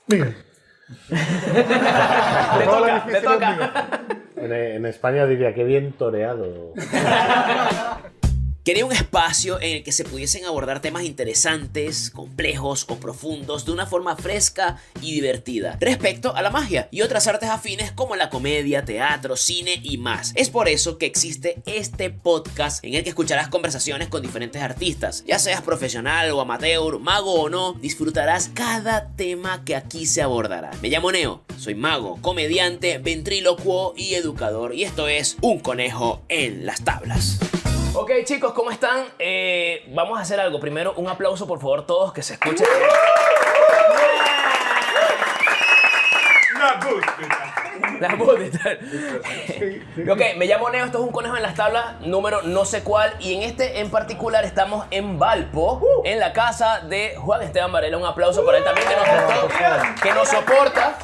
Miguel. Te toca. En España diría que bien toreado. Quería un espacio en el que se pudiesen abordar temas interesantes, complejos o profundos de una forma fresca y divertida respecto a la magia y otras artes afines como la comedia, teatro, cine y más. Es por eso que existe este podcast en el que escucharás conversaciones con diferentes artistas. Ya seas profesional o amateur, mago o no, disfrutarás cada tema que aquí se abordará. Me llamo Neo, soy mago, comediante, ventrílocuo y educador y esto es Un Conejo en las Tablas. Ok, chicos, ¿cómo están? Vamos a hacer algo. Primero, un aplauso, por favor, todos, que se escuchen. La voz de tal. Ok, me llamo Neo, esto es Un Conejo en las Tablas, número no sé cuál. Y en este en particular estamos en Valpo, en la casa de Juan Esteban Varela. Un aplauso para él también, que nos soporta.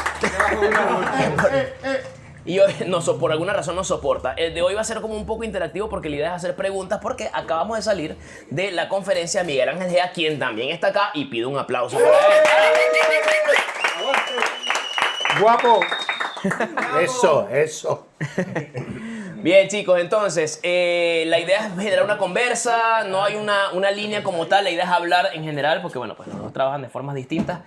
Y hoy por alguna razón nos soporta. El de hoy va a ser como un poco interactivo porque la idea es hacer preguntas porque acabamos de salir de la conferencia Miguel Ángel Gea, quien también está acá y pido un aplauso para él. ¡Guapo! Eso. Bien, chicos, entonces la idea es generar una conversa, no hay una línea como tal, la idea es hablar en general porque bueno, pues los dos trabajan de formas distintas,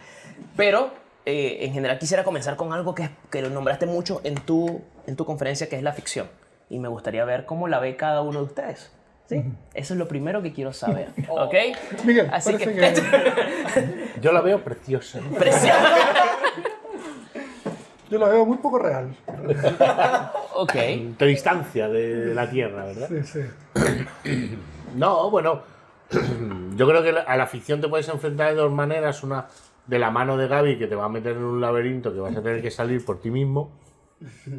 pero en general quisiera comenzar con algo que lo nombraste mucho en tu conferencia, que es la ficción. Y me gustaría ver cómo la ve cada uno de ustedes. ¿Sí? Eso es lo primero que quiero saber. ¿Ok? Miguel, así que... Yo la veo preciosa. Preciosa. Yo la veo muy poco real. Ok. De distancia de la Tierra, ¿verdad? Sí. No, bueno, yo creo que a la ficción te puedes enfrentar de dos maneras. Una de la mano de Gaby, que te va a meter en un laberinto que vas a tener que salir por ti mismo.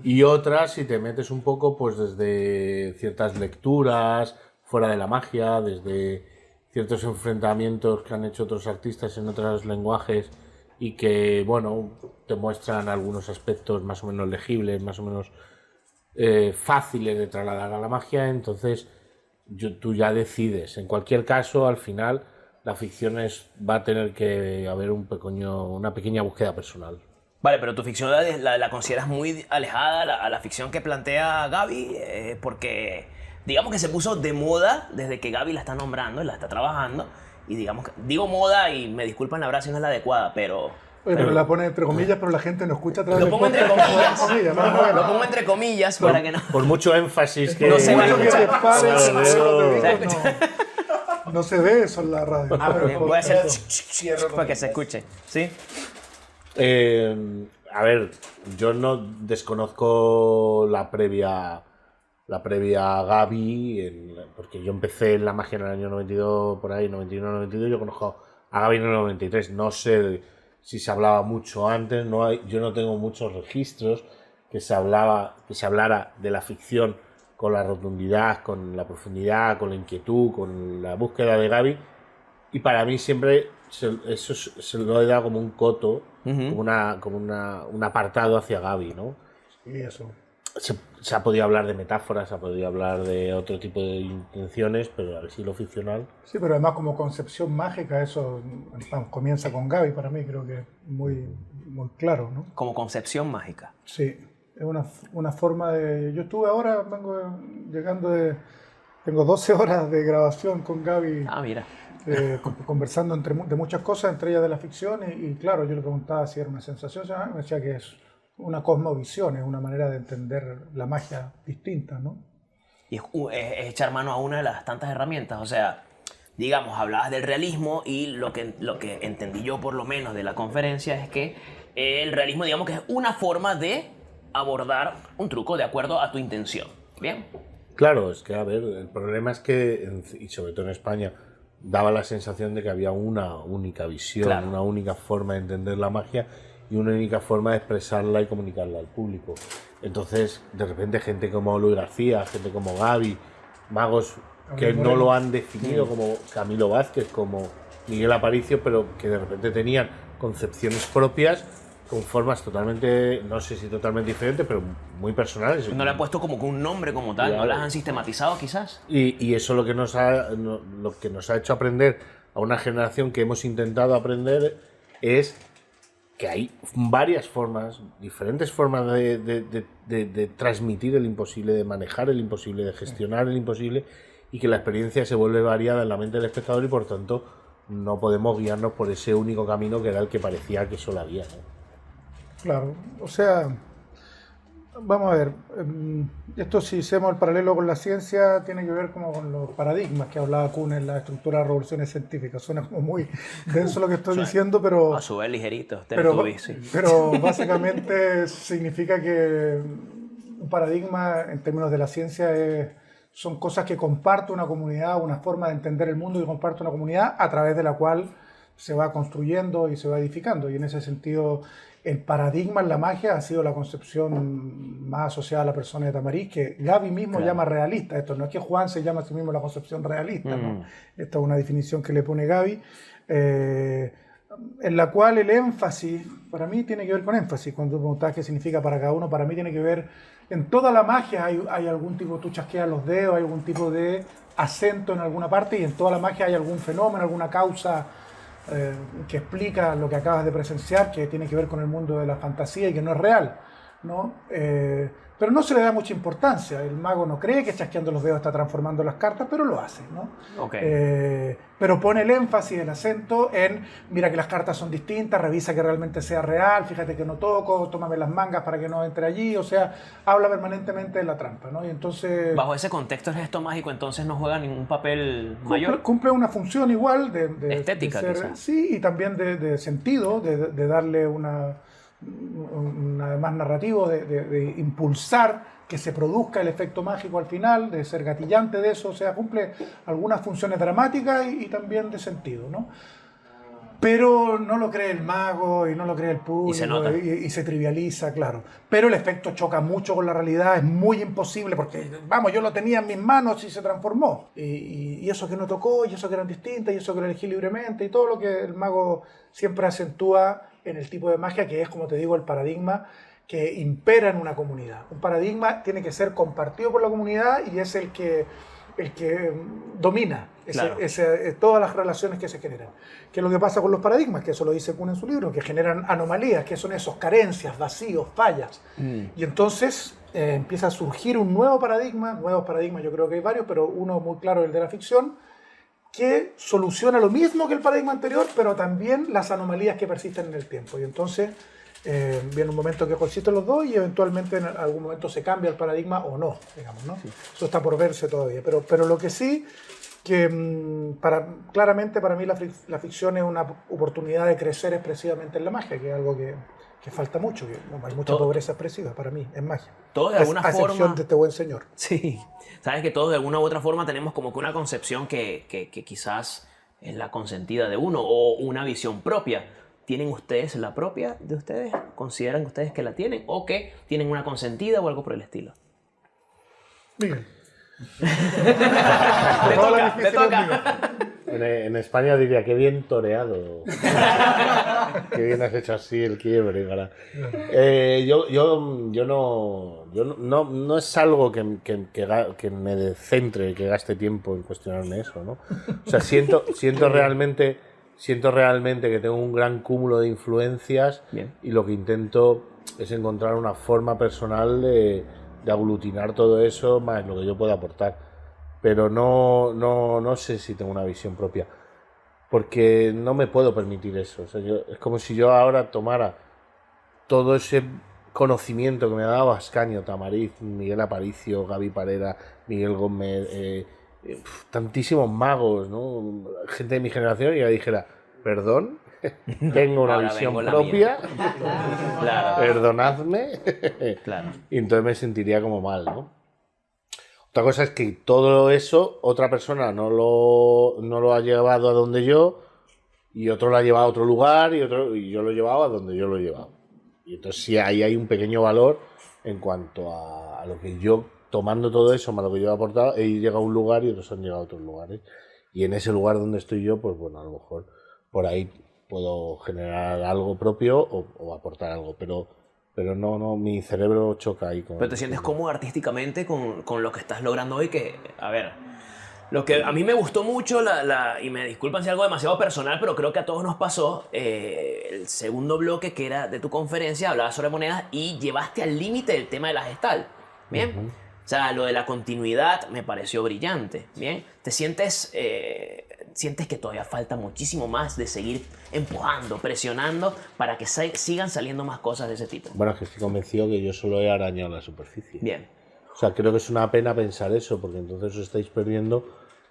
Y otra, si te metes un poco, pues desde ciertas lecturas, fuera de la magia, desde ciertos enfrentamientos que han hecho otros artistas en otros lenguajes y que, bueno, te muestran algunos aspectos más o menos legibles, más o menos fáciles de trasladar a la magia. Entonces, tú ya decides. En cualquier caso, al final, la ficción va a tener que haber una pequeña búsqueda personal. Vale, pero tu ficción la consideras muy alejada a la ficción que plantea Gaby, porque digamos que se puso de moda desde que Gaby la está nombrando y la está trabajando. Y digamos que, digo moda y me disculpan la frase, no es la adecuada, pero... Oye, pero la pone entre comillas, pero la gente no escucha a través Lo del pongo entre podcast. comillas. Lo pongo entre comillas para que no... Por mucho énfasis que... No se va a Mucho que escuchar. te pare, Claro, no se ve eso en la radio. Voy a hacer para que se escuche. ¿Sí? A ver, yo no desconozco la previa a Gaby, porque yo empecé en la magia en el año 92, por ahí, 91-92, yo conozco a Gaby en el 93, no sé si se hablaba mucho antes, yo no tengo muchos registros que se hablara de la ficción con la rotundidad, con la profundidad, con la inquietud, con la búsqueda de Gaby, y para mí siempre eso se lo he dado como un coto, como un apartado hacia Gaby, ¿no? Y eso. Se ha podido hablar de metáforas, se ha podido hablar de otro tipo de intenciones, pero al estilo ficcional. Sí, pero además como concepción mágica, eso comienza con Gaby, para mí creo que es muy, muy claro, ¿no? Como concepción mágica. Sí, es una forma de... Yo estuve ahora, vengo llegando tengo 12 horas de grabación con Gaby. Ah, mira. Conversando de muchas cosas, entre ellas de la ficción, y claro, yo le preguntaba si era una sensación, me decía que es una cosmovisión, es una manera de entender la magia distinta, ¿no? Y es echar mano a una de las tantas herramientas, o sea, digamos, hablabas del realismo y lo que entendí yo por lo menos de la conferencia es que el realismo, digamos que es una forma de abordar un truco de acuerdo a tu intención, ¿bien? Claro, es que, a ver, el problema es que, y sobre todo en España, daba la sensación de que había una única visión, claro, una única forma de entender la magia y una única forma de expresarla y comunicarla al público. Entonces, de repente, gente como Luis García, gente como Gaby, magos que no lo han definido, como Camilo Vázquez, como Miguel Aparicio, pero que de repente tenían concepciones propias con formas totalmente, no sé si totalmente diferentes, pero muy personales. No le han puesto como un nombre como tal, claro, no las han sistematizado quizás. Y eso lo que nos ha hecho aprender a una generación que hemos intentado aprender es que hay varias formas, diferentes formas de transmitir el imposible, de manejar el imposible, de gestionar el imposible, y que la experiencia se vuelve variada en la mente del espectador y por tanto no podemos guiarnos por ese único camino que era el que parecía que solo había, ¿no? Claro, o sea, vamos a ver, esto si hacemos el paralelo con la ciencia tiene que ver como con los paradigmas que hablaba Kuhn en la estructura de revoluciones científicas. Suena como muy denso lo que estoy diciendo, pero... A su vez ligerito, sí. Pero básicamente significa que un paradigma en términos de la ciencia son cosas que comparte una comunidad, una forma de entender el mundo que comparte una comunidad a través de la cual se va construyendo y se va edificando. Y en ese sentido, el paradigma en la magia ha sido la concepción más asociada a la persona de Tamariz, que Gavi mismo llama realista. Esto no es que Juan se llama a sí mismo la concepción realista, ¿no? Esta es una definición que le pone Gavi, en la cual el énfasis, para mí tiene que ver con énfasis. Cuando tú preguntas qué significa para cada uno, para mí tiene que ver, en toda la magia hay algún tipo, tú chasqueas los dedos, hay algún tipo de acento en alguna parte, y en toda la magia hay algún fenómeno, alguna causa que explica lo que acabas de presenciar, que tiene que ver con el mundo de la fantasía y que no es real, ¿no? Pero no se le da mucha importancia. El mago no cree que chasqueando los dedos está transformando las cartas, pero lo hace, ¿no? Pero pone el énfasis, el acento en, mira que las cartas son distintas, revisa que realmente sea real, fíjate que no toco, tómame las mangas para que no entre allí, o sea, habla permanentemente de la trampa, ¿no? Y entonces... Bajo ese contexto el gesto mágico entonces no juega ningún papel mayor. Cumple una función igual de estética, de ser, quizás. sí, y también de sentido, de darle una además narrativo, de impulsar que se produzca el efecto mágico al final, de ser gatillante de eso, o sea, cumple algunas funciones dramáticas y también de sentido, ¿no? Pero no lo cree el mago y no lo cree el público y se trivializa, claro. Pero el efecto choca mucho con la realidad, es muy imposible porque, vamos, yo lo tenía en mis manos y se transformó. Y eso que no tocó, y eso que eran distintas, y eso que lo elegí libremente, y todo lo que el mago siempre acentúa en el tipo de magia que es, como te digo, el paradigma que impera en una comunidad. Un paradigma tiene que ser compartido por la comunidad y es el que domina todas las relaciones que se generan. ¿Qué es lo que pasa con los paradigmas? Que eso lo dice Kuhn en su libro, que generan anomalías, que son esos carencias, vacíos, fallas. Y entonces empieza a surgir un nuevo paradigma, nuevos paradigmas yo creo que hay varios, pero uno muy claro, el de la ficción, que soluciona lo mismo que el paradigma anterior, pero también las anomalías que persisten en el tiempo. Y entonces viene un momento que coexisten los dos y eventualmente en algún momento se cambia el paradigma o no, digamos, ¿no? Sí. Eso está por verse todavía. Pero lo que sí, que claramente para mí la ficción es una oportunidad de crecer expresivamente en la magia, que es algo que falta mucho, que hay mucha pobreza expresiva para mí en magia. Todo de alguna forma... A excepción de este buen señor. Sí, sabes que todos de alguna u otra forma tenemos como que una concepción que quizás es la consentida de uno o una visión propia. ¿Tienen ustedes la propia de ustedes? ¿Consideran ustedes que la tienen o que tienen una consentida o algo por el estilo? Miguel. Te toca. En España diría, qué bien toreado. Qué bien has hecho así el quiebre. Yo no es algo que me centre, que gaste tiempo en cuestionarme eso, ¿no? O sea, siento realmente que tengo un gran cúmulo de influencias. Bien. Y lo que intento es encontrar una forma personal de aglutinar todo eso más lo que yo pueda aportar. Pero no sé si tengo una visión propia, porque no me puedo permitir eso. O sea, es como si yo ahora tomara todo ese conocimiento que me ha dado Ascanio, Tamariz, Miguel Aparicio, Gaby Parera, Miguel Gómez, tantísimos magos, ¿no? Gente de mi generación, y ya dijera, perdón, tengo una visión propia, claro. Perdonadme, claro. Y entonces me sentiría como mal, ¿no? Otra cosa es que todo eso otra persona no lo ha llevado a donde yo, y otro lo ha llevado a otro lugar, y yo lo he llevado a donde yo lo he llevado. Y entonces sí, ahí hay un pequeño valor en cuanto a lo que yo, tomando todo eso más lo que yo he aportado, he llegado a un lugar y otros han llegado a otros lugares. Y en ese lugar donde estoy yo, pues bueno, a lo mejor por ahí puedo generar algo propio o aportar algo, pero no, mi cerebro choca ahí con... Pero te sientes cómodo artísticamente con lo que estás logrando hoy, que, a ver, Lo que a mí me gustó mucho, y me disculpan si es algo demasiado personal, pero creo que a todos nos pasó, el segundo bloque que era de tu conferencia, hablabas sobre monedas y llevaste al límite el tema de la gestal. Bien. O sea, lo de la continuidad me pareció brillante. Bien. ¿Te sientes que todavía falta muchísimo más de seguir empujando, presionando para que sigan saliendo más cosas de ese tipo? Bueno, es que estoy convencido que yo solo he arañado la superficie. Bien. O sea, creo que es una pena pensar eso, porque entonces os estáis perdiendo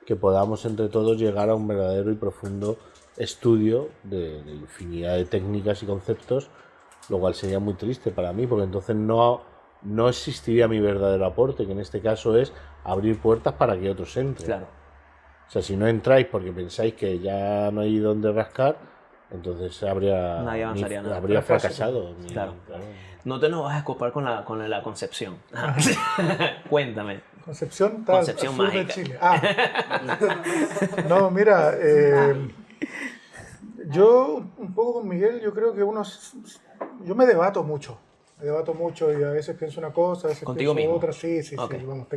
que podamos entre todos llegar a un verdadero y profundo estudio de infinidad de técnicas y conceptos, lo cual sería muy triste para mí, porque entonces no existiría mi verdadero aporte, que en este caso es abrir puertas para que otros entren. Claro. O sea, si no entráis porque pensáis que ya no hay dónde rascar, entonces Nadie avanzaría nada. habría fracasado. Claro. No te nos vas a escopar con la concepción. Cuéntame. Concepción Concepción sur de mágica. Chile. No, mira, yo un poco con Miguel, yo creo que yo me debato mucho y a veces pienso una cosa, a veces ¿Contigo pienso mismo? otra, sí, Okay. vamos,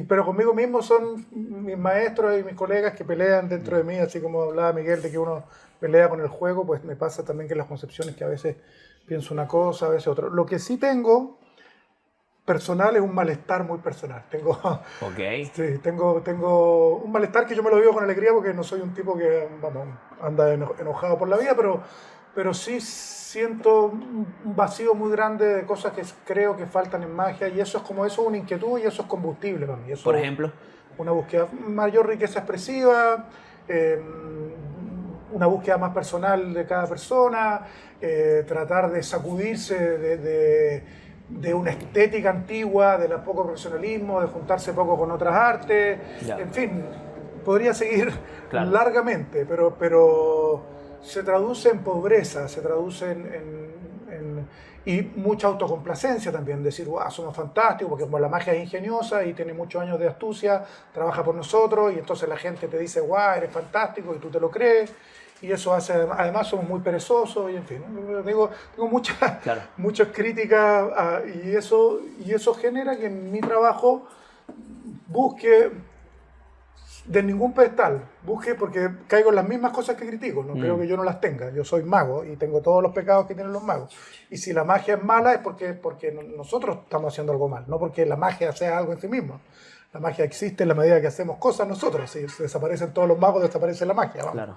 pero conmigo mismo son mis maestros y mis colegas que pelean dentro de mí, así como hablaba Miguel de que uno pelea con el juego, pues me pasa también que las concepciones que a veces pienso una cosa, a veces otra. Lo que sí tengo personal es un malestar muy personal. Ok. Sí, tengo un malestar que yo me lo vivo con alegría porque no soy un tipo que, vamos, anda enojado por la vida, pero sí siento un vacío muy grande de cosas que creo que faltan en magia y eso es una inquietud y eso es combustible para mí. Eso, Por ejemplo. una búsqueda, mayor riqueza expresiva, una búsqueda más personal de cada persona, tratar de sacudirse de una estética antigua, del poco profesionalismo, de juntarse poco con otras artes, Ya. en fin, podría seguir Claro. largamente, pero se traduce en pobreza, se traduce y mucha autocomplacencia también, decir, wow, somos fantásticos, porque como la magia es ingeniosa y tiene muchos años de astucia, trabaja por nosotros y entonces la gente te dice, wow, eres fantástico y tú te lo crees. Y eso hace, además somos muy perezosos y en fin, tengo muchas críticas y eso genera que en mi trabajo busque de ningún pedestal, busque porque caigo en las mismas cosas que critico, no creo que yo no las tenga, yo soy mago y tengo todos los pecados que tienen los magos. Y si la magia es mala es porque nosotros estamos haciendo algo mal, no porque la magia sea algo en sí misma. La magia existe en la medida que hacemos cosas nosotros, si desaparecen todos los magos, desaparece la magia. Vamos. Claro.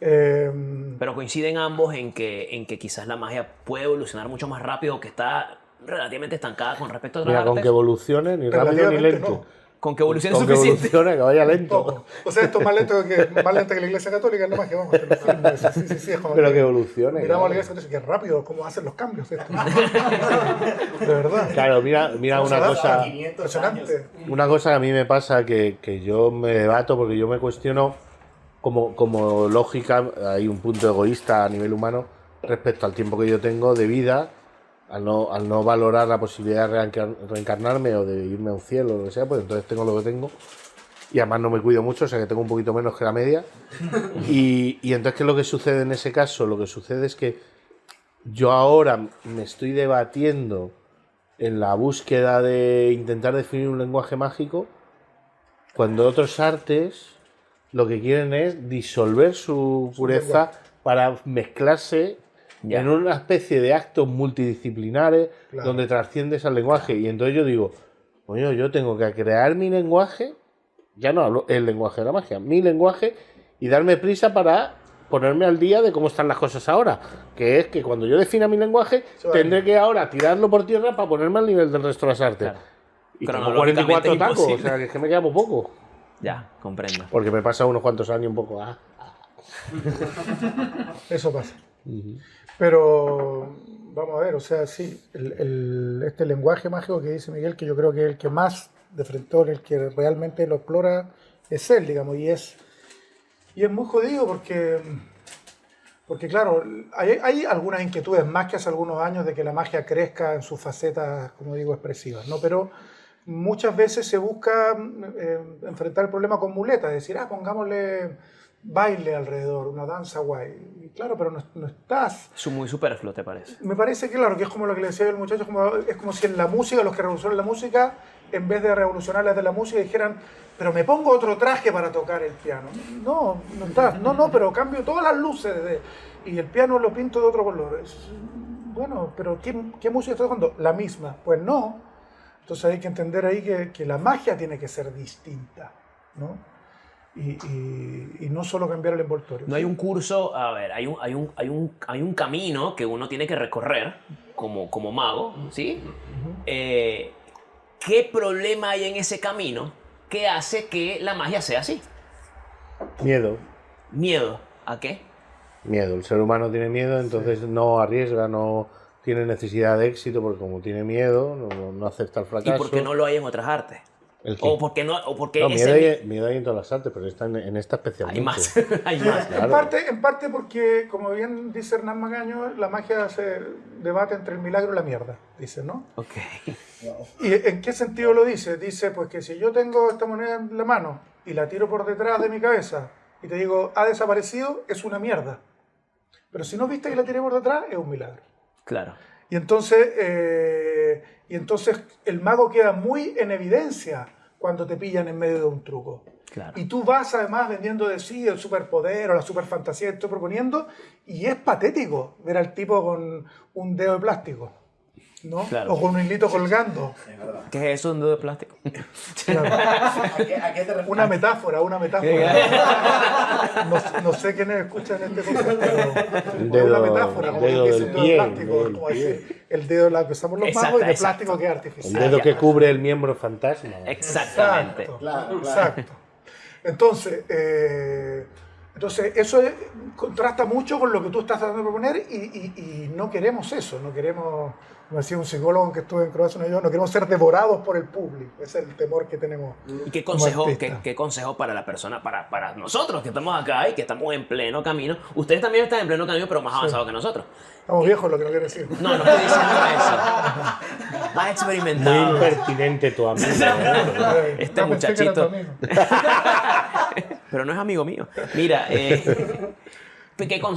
Eh, Pero coinciden ambos en que quizás la magia puede evolucionar mucho más rápido, que está relativamente estancada con respecto a otras Mira, con artes. que evolucione, ni rápido ni Relativamente lento. no. Con que evolucione Con que suficiente. evolucione, que vaya lento. poco. O sea, esto es más lento que la Iglesia Católica, es la magia, vamos. Sí, es como Pero que evolucione. miramos a la claro. Iglesia Católica, que rápido, cómo hacen los cambios esto. De verdad. Claro, mira una cosa. Impresionante. Una cosa que a mí me pasa que yo me debato porque yo me cuestiono como lógica, hay un punto egoísta a nivel humano respecto al tiempo que yo tengo de vida, al no valorar la posibilidad de reencarnarme o de irme a un cielo o lo que sea, pues entonces tengo lo que tengo y además no me cuido mucho, o sea que tengo un poquito menos que la media y entonces ¿qué es lo que sucede en ese caso? Lo que sucede es que yo ahora me estoy debatiendo en la búsqueda de intentar definir un lenguaje mágico cuando otros artes lo que quieren es disolver su pureza para mezclarse Ya. en una especie de actos multidisciplinares Claro. donde trasciendes al lenguaje. Y entonces yo digo, coño, yo tengo que crear mi lenguaje, ya no hablo el lenguaje de la magia, mi lenguaje, y darme prisa para ponerme al día de cómo están las cosas ahora. Que es que cuando yo defina mi lenguaje, Eso tendré que ahora tirarlo por tierra para ponerme al nivel del resto de las artes. Claro. Y tengo Cronológicamente 44 es tacos, o imposible. sea que es que me queda muy poco. Ya, comprendo. Porque me pasa unos cuantos años un poco. Eso pasa. Pero vamos a ver, o sea, sí, este lenguaje mágico que dice Miguel, que yo creo que el que más de frente, el que realmente lo explora es él, digamos, y es muy jodido porque claro, hay algunas inquietudes más que hace algunos años de que la magia crezca en sus facetas, como digo, expresivas, ¿no? Pero muchas veces se busca enfrentar el problema con muletas, es decir, pongámosle baile alrededor, una danza guay. Y claro, pero no estás... Es muy superfluo, ¿te parece? Me parece claro que es como lo que le decía el muchacho, es como si en la música, los que revolucionan la música, en vez de revolucionar de la música, dijeran, pero me pongo otro traje para tocar el piano. No, no estás, no, pero cambio todas las luces y el piano lo pinto de otro color. Bueno, pero ¿qué música estás tocando? La misma. Pues no. Entonces hay que entender ahí que la magia tiene que ser distinta, ¿no? Y no solo cambiar el envoltorio. No hay un curso, a ver, hay un camino que uno tiene que recorrer como mago, ¿sí? ¿Qué problema hay en ese camino que hace que la magia sea así? Miedo. ¿Miedo? ¿A qué? Miedo. El ser humano tiene miedo, entonces no arriesga, no tiene necesidad de éxito, porque como tiene miedo, no acepta el fracaso. ¿Y por qué no lo hay en otras artes? ¿El qué? ¿O por qué no? ¿O porque No, ese miedo hay en todas las artes, pero en esta especialmente. hay más? Hay más. Claro. En parte porque, como bien dice Hernán Magaño, la magia se debate entre el milagro y la mierda, dice, ¿no? Ok. ¿Y en qué sentido lo dice? Dice, pues que si yo tengo esta moneda en la mano y la tiro por detrás de mi cabeza y te digo, ha desaparecido, es una mierda. Pero si no viste que la tiré por detrás, es un milagro. Claro. Y entonces el mago queda muy en evidencia cuando te pillan en medio de un truco. Claro. Y tú vas además vendiendo de sí el superpoder o la superfantasía que estoy proponiendo, y es patético ver al tipo con un dedo de plástico, ¿no? Claro. O con un hilito colgando. ¿Qué es eso, un dedo de plástico? Claro. ¿A qué te refieres? Una metáfora. No sé quiénes escuchan este podcast, pero una metáfora, como dedo que es del un dedo de pie, plástico, el dedo como del decir, el dedo de la que usamos los magos y de plástico que es El artificial. dedo que cubre el miembro fantasma. Exactamente. Claro. Exacto. Entonces, eso contrasta mucho con lo que tú estás tratando de proponer y no queremos eso, no queremos, como decía un psicólogo que estuve en Croacia, no queremos ser devorados por el público, ese es el temor que tenemos. ¿Y qué como consejo, artistas. qué consejo para la persona, para nosotros que estamos acá y que estamos en pleno camino? Ustedes también están en pleno camino, pero más avanzados que nosotros. Estamos viejos, lo que no quiere decir. No estoy diciendo eso. Más experimentado. Muy impertinente tu amigo. Este No, pensé que era tu muchachito. amigo. Pero no es amigo mío. Mira,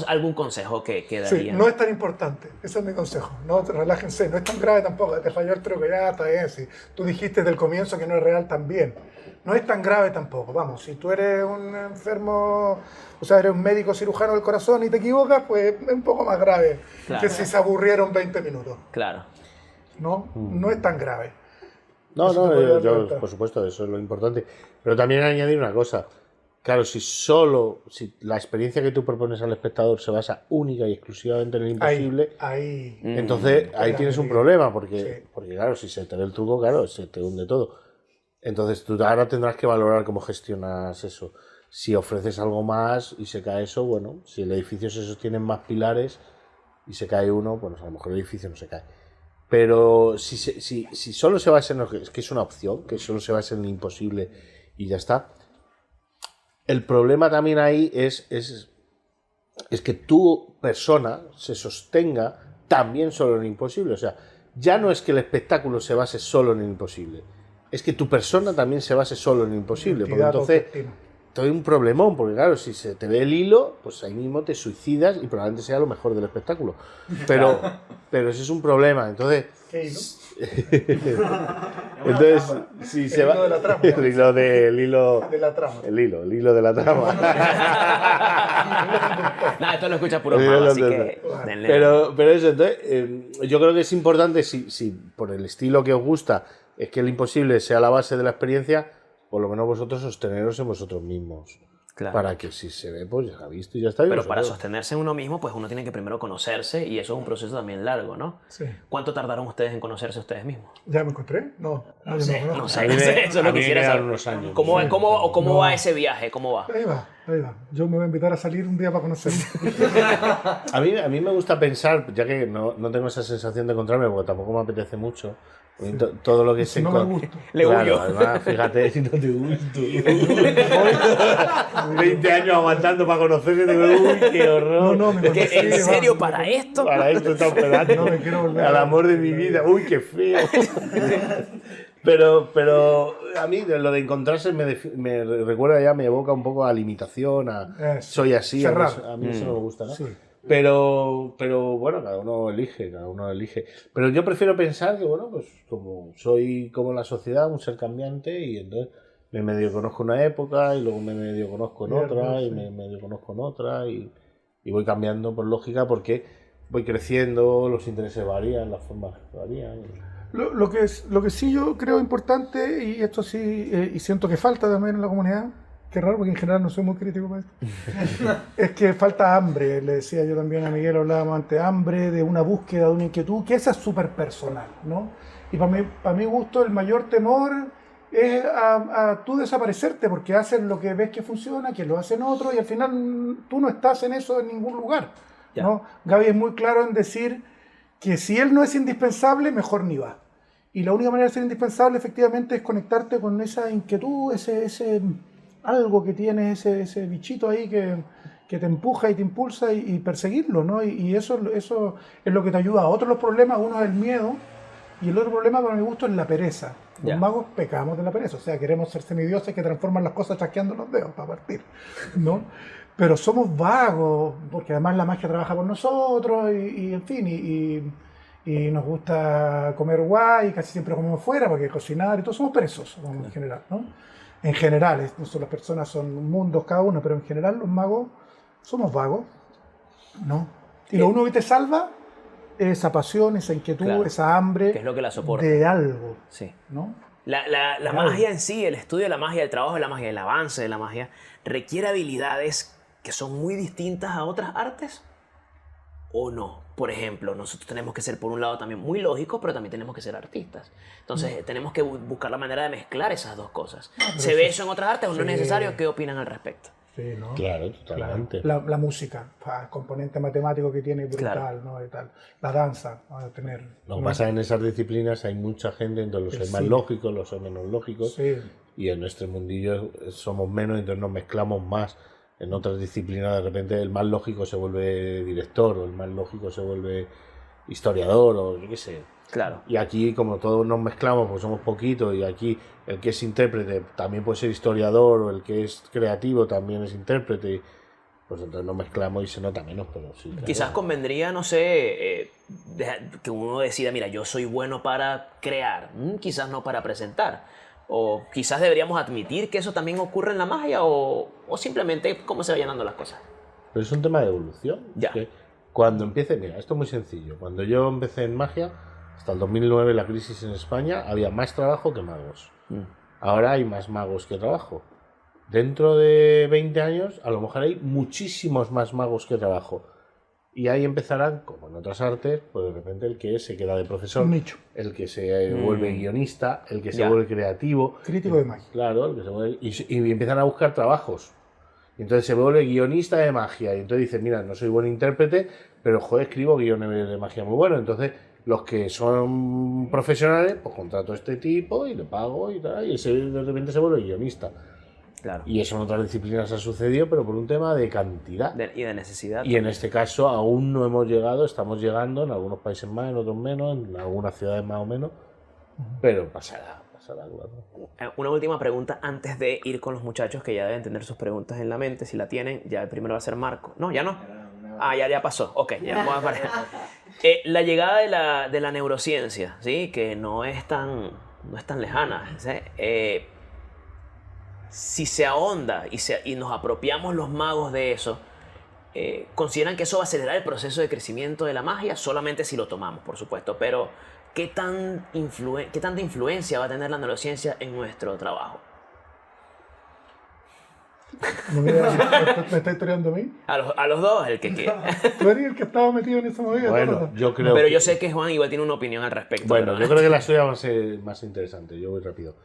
¿algún consejo que Sí, darían? no es tan importante, ese es mi consejo. No, relájense, no es tan grave tampoco. Te falló el truco, ya está bien. Si tú dijiste desde el comienzo que no es real también. No es tan grave tampoco. Vamos, si tú eres un enfermo, o sea, eres un médico cirujano del corazón y te equivocas, pues es un poco más grave Claro. que si se aburrieron 20 minutos. Claro. No es tan grave. No, Eso te puede dar yo, cuenta. por supuesto, eso es lo importante. Pero también añadir una cosa. Claro, si la experiencia que tú propones al espectador se basa única y exclusivamente en el imposible, Ahí. entonces ahí Gran tienes un medida. problema, porque Sí. claro, si se te ve el truco, claro, se te hunde todo. Entonces tú ahora tendrás que valorar cómo gestionas eso. Si ofreces algo más y se cae eso, bueno, si el edificio se sostiene en más pilares y se cae uno, bueno, a lo mejor el edificio no se cae. Pero si solo se basa en lo que es una opción, que solo se basa en lo imposible y ya está. El problema también ahí es que tu persona se sostenga también solo en lo imposible. O sea, ya no es que el espectáculo se base solo en lo imposible, es que tu persona también se base solo en lo imposible. Porque Identidad, entonces autoestima. te doy un problemón, porque claro, si se te ve el hilo, pues ahí mismo te suicidas y probablemente sea lo mejor del espectáculo. Pero ese es un problema. Entonces, ¿Qué hilo? si El se hilo va de la trama. el hilo De la trama. el hilo de la trama. Nada, esto lo escucha puro Sí, mago, lo así entiendo. que... denle. Pero eso, entonces, yo creo que es importante, si por el estilo que os gusta es que el imposible sea la base de la experiencia, por lo menos vosotros sosteneros en vosotros mismos. Claro. Para que si se ve, pues ya ha visto y ya está. Y Pero para vosotros- sostenerse en uno mismo, pues uno tiene que primero conocerse y eso es un proceso también largo, ¿no? Sí. ¿Cuánto tardaron ustedes en conocerse ustedes mismos? ¿Ya me encontré? No. No yo sé, conozco. no A sé, mí me- eso es a lo mí que me quisiera quedan saber. unos años. ¿Cómo No. va ese viaje? ¿Cómo va? Ahí va. Yo me voy a invitar a salir un día para conocerlo. A mí me gusta pensar, ya que no tengo esa sensación de encontrarme, porque tampoco me apetece mucho, todo lo que se no me encon- gusto. Le huyo. Además, fíjate, si no te gusto. 20 años aguantando para conocerse, digo, uy, qué horror. No, me ¿Qué, conocí, ¿En serio va. para esto? Para esto tan pedante. No me quiero volver Al a- amor de mi vida. Uy, qué feo. Pero a mí lo de encontrarse me recuerda ya, me evoca un poco a limitación, a Eso. soy así, Cerrado. a mí eso no me gusta, ¿no? Sí. Pero bueno, cada uno elige. Pero yo prefiero pensar que, bueno, pues como soy como la sociedad, un ser cambiante, y entonces me medio conozco una época y luego me medio conozco en otra y me medio conozco en otra y voy cambiando por lógica porque voy creciendo, los intereses varían, las formas varían. Lo que sí yo creo importante, y esto sí, y siento que falta también en la comunidad, qué raro porque en general no soy muy crítico para esto, es que falta hambre, le decía yo también a Miguel, hablábamos antes, hambre de una búsqueda, de una inquietud, que esa es súper personal, ¿no? Y para mi gusto el mayor temor es a tú desaparecerte porque haces lo que ves que funciona, que lo hacen otros y al final tú no estás en eso en ningún lugar, ¿no? Gaby es muy claro en decir que si él no es indispensable, mejor ni va. Y la única manera de ser indispensable efectivamente es conectarte con esa inquietud, ese algo que tienes, ese bichito ahí que te empuja y te impulsa y perseguirlo, ¿no? Y eso es lo que te ayuda a otros los problemas. Uno es el miedo y el otro problema para mi gusto es la pereza. Los magos pecamos de la pereza, o sea, queremos ser semidioses que transforman las cosas chasqueando los dedos para partir, ¿no? Pero somos vagos, porque además la magia trabaja por nosotros y en fin, y nos gusta comer guay, casi siempre comemos fuera porque cocinar y todo, somos perezosos en general, ¿no? En general, las personas son mundos cada uno, pero en general los magos somos vagos, ¿no? Y lo único que te salva es esa pasión, esa inquietud, Claro. esa hambre Que es lo que la soporta. de algo, Sí. ¿no? La magia en sí, el estudio de la magia, el trabajo de la magia, el avance de la magia, requiere habilidades que son muy distintas a otras artes, ¿o no? Por ejemplo, nosotros tenemos que ser, por un lado, también muy lógicos, pero también tenemos que ser artistas. Entonces, tenemos que buscar la manera de mezclar esas dos cosas. ¿Se ve eso en otras artes o no es necesario? ¿Qué opinan al respecto? Sí, ¿no? Claro, totalmente. La música, el componente matemático que tiene brutal, Claro. ¿no? Y tal. La danza, va a tener. Lo que pasa es que en esas disciplinas hay mucha gente, entonces los hay más lógicos, los hay menos lógicos, Sí. y en nuestro mundillo somos menos, entonces nos mezclamos más. En otras disciplinas de repente el más lógico se vuelve director, o el más lógico se vuelve historiador, o yo qué sé. Claro. Y aquí, como todos nos mezclamos, pues somos poquitos, y aquí el que es intérprete también puede ser historiador, o el que es creativo también es intérprete, pues entonces nos mezclamos y se nota menos, pero sí. Claro. Quizás convendría, no sé, que uno decida, mira, yo soy bueno para crear, quizás no para presentar. O quizás deberíamos admitir que eso también ocurre en la magia, o simplemente cómo se vayan dando las cosas. Pero es un tema de evolución. Ya. Es que cuando empiece, mira, esto es muy sencillo. Cuando yo empecé en magia, hasta el 2009, la crisis en España, había más trabajo que magos. Ahora hay más magos que trabajo. Dentro de 20 años, a lo mejor hay muchísimos más magos que trabajo. Y ahí empezarán, como en otras artes, pues de repente el que se queda de profesor, Un nicho. el que se vuelve guionista, el que se Ya. vuelve creativo. Crítico de magia. Claro, el que se vuelve, y empiezan a buscar trabajos. Y entonces se vuelve guionista de magia. Y entonces dice, mira, no soy buen intérprete, pero joder, escribo guiones de magia muy buenos. Entonces, los que son profesionales, pues contrato a este tipo y le pago y tal. Y ese de repente se vuelve guionista. Claro. Y eso en otras disciplinas ha sucedido, pero por un tema de cantidad. Y de necesidad. Y en este caso aún no hemos llegado, estamos llegando, en algunos países más, en otros menos, en algunas ciudades más o menos, pero pasará, claro. Una última pregunta antes de ir con los muchachos que ya deben tener sus preguntas en la mente. Si la tienen, ya el primero va a ser Marco. No, ya no. Ah, ya pasó. Ok, ya vamos a parar. La llegada de la neurociencia, ¿sí? Que no es tan lejana. ¿Sí? Si se ahonda y nos apropiamos los magos de eso, ¿consideran que eso va a acelerar el proceso de crecimiento de la magia? Solamente si lo tomamos, por supuesto. Pero, ¿qué tanta influencia va a tener la neurociencia en nuestro trabajo? ¿Me estás historiando a mí? A los dos, el que quiera. Tú eres el que estaba metido en esa movida. Bueno, ¿no? yo creo Pero que, yo sé que Juan igual tiene una opinión al respecto. bueno, ¿no? yo creo que la suya va a ser más interesante, yo voy rápido.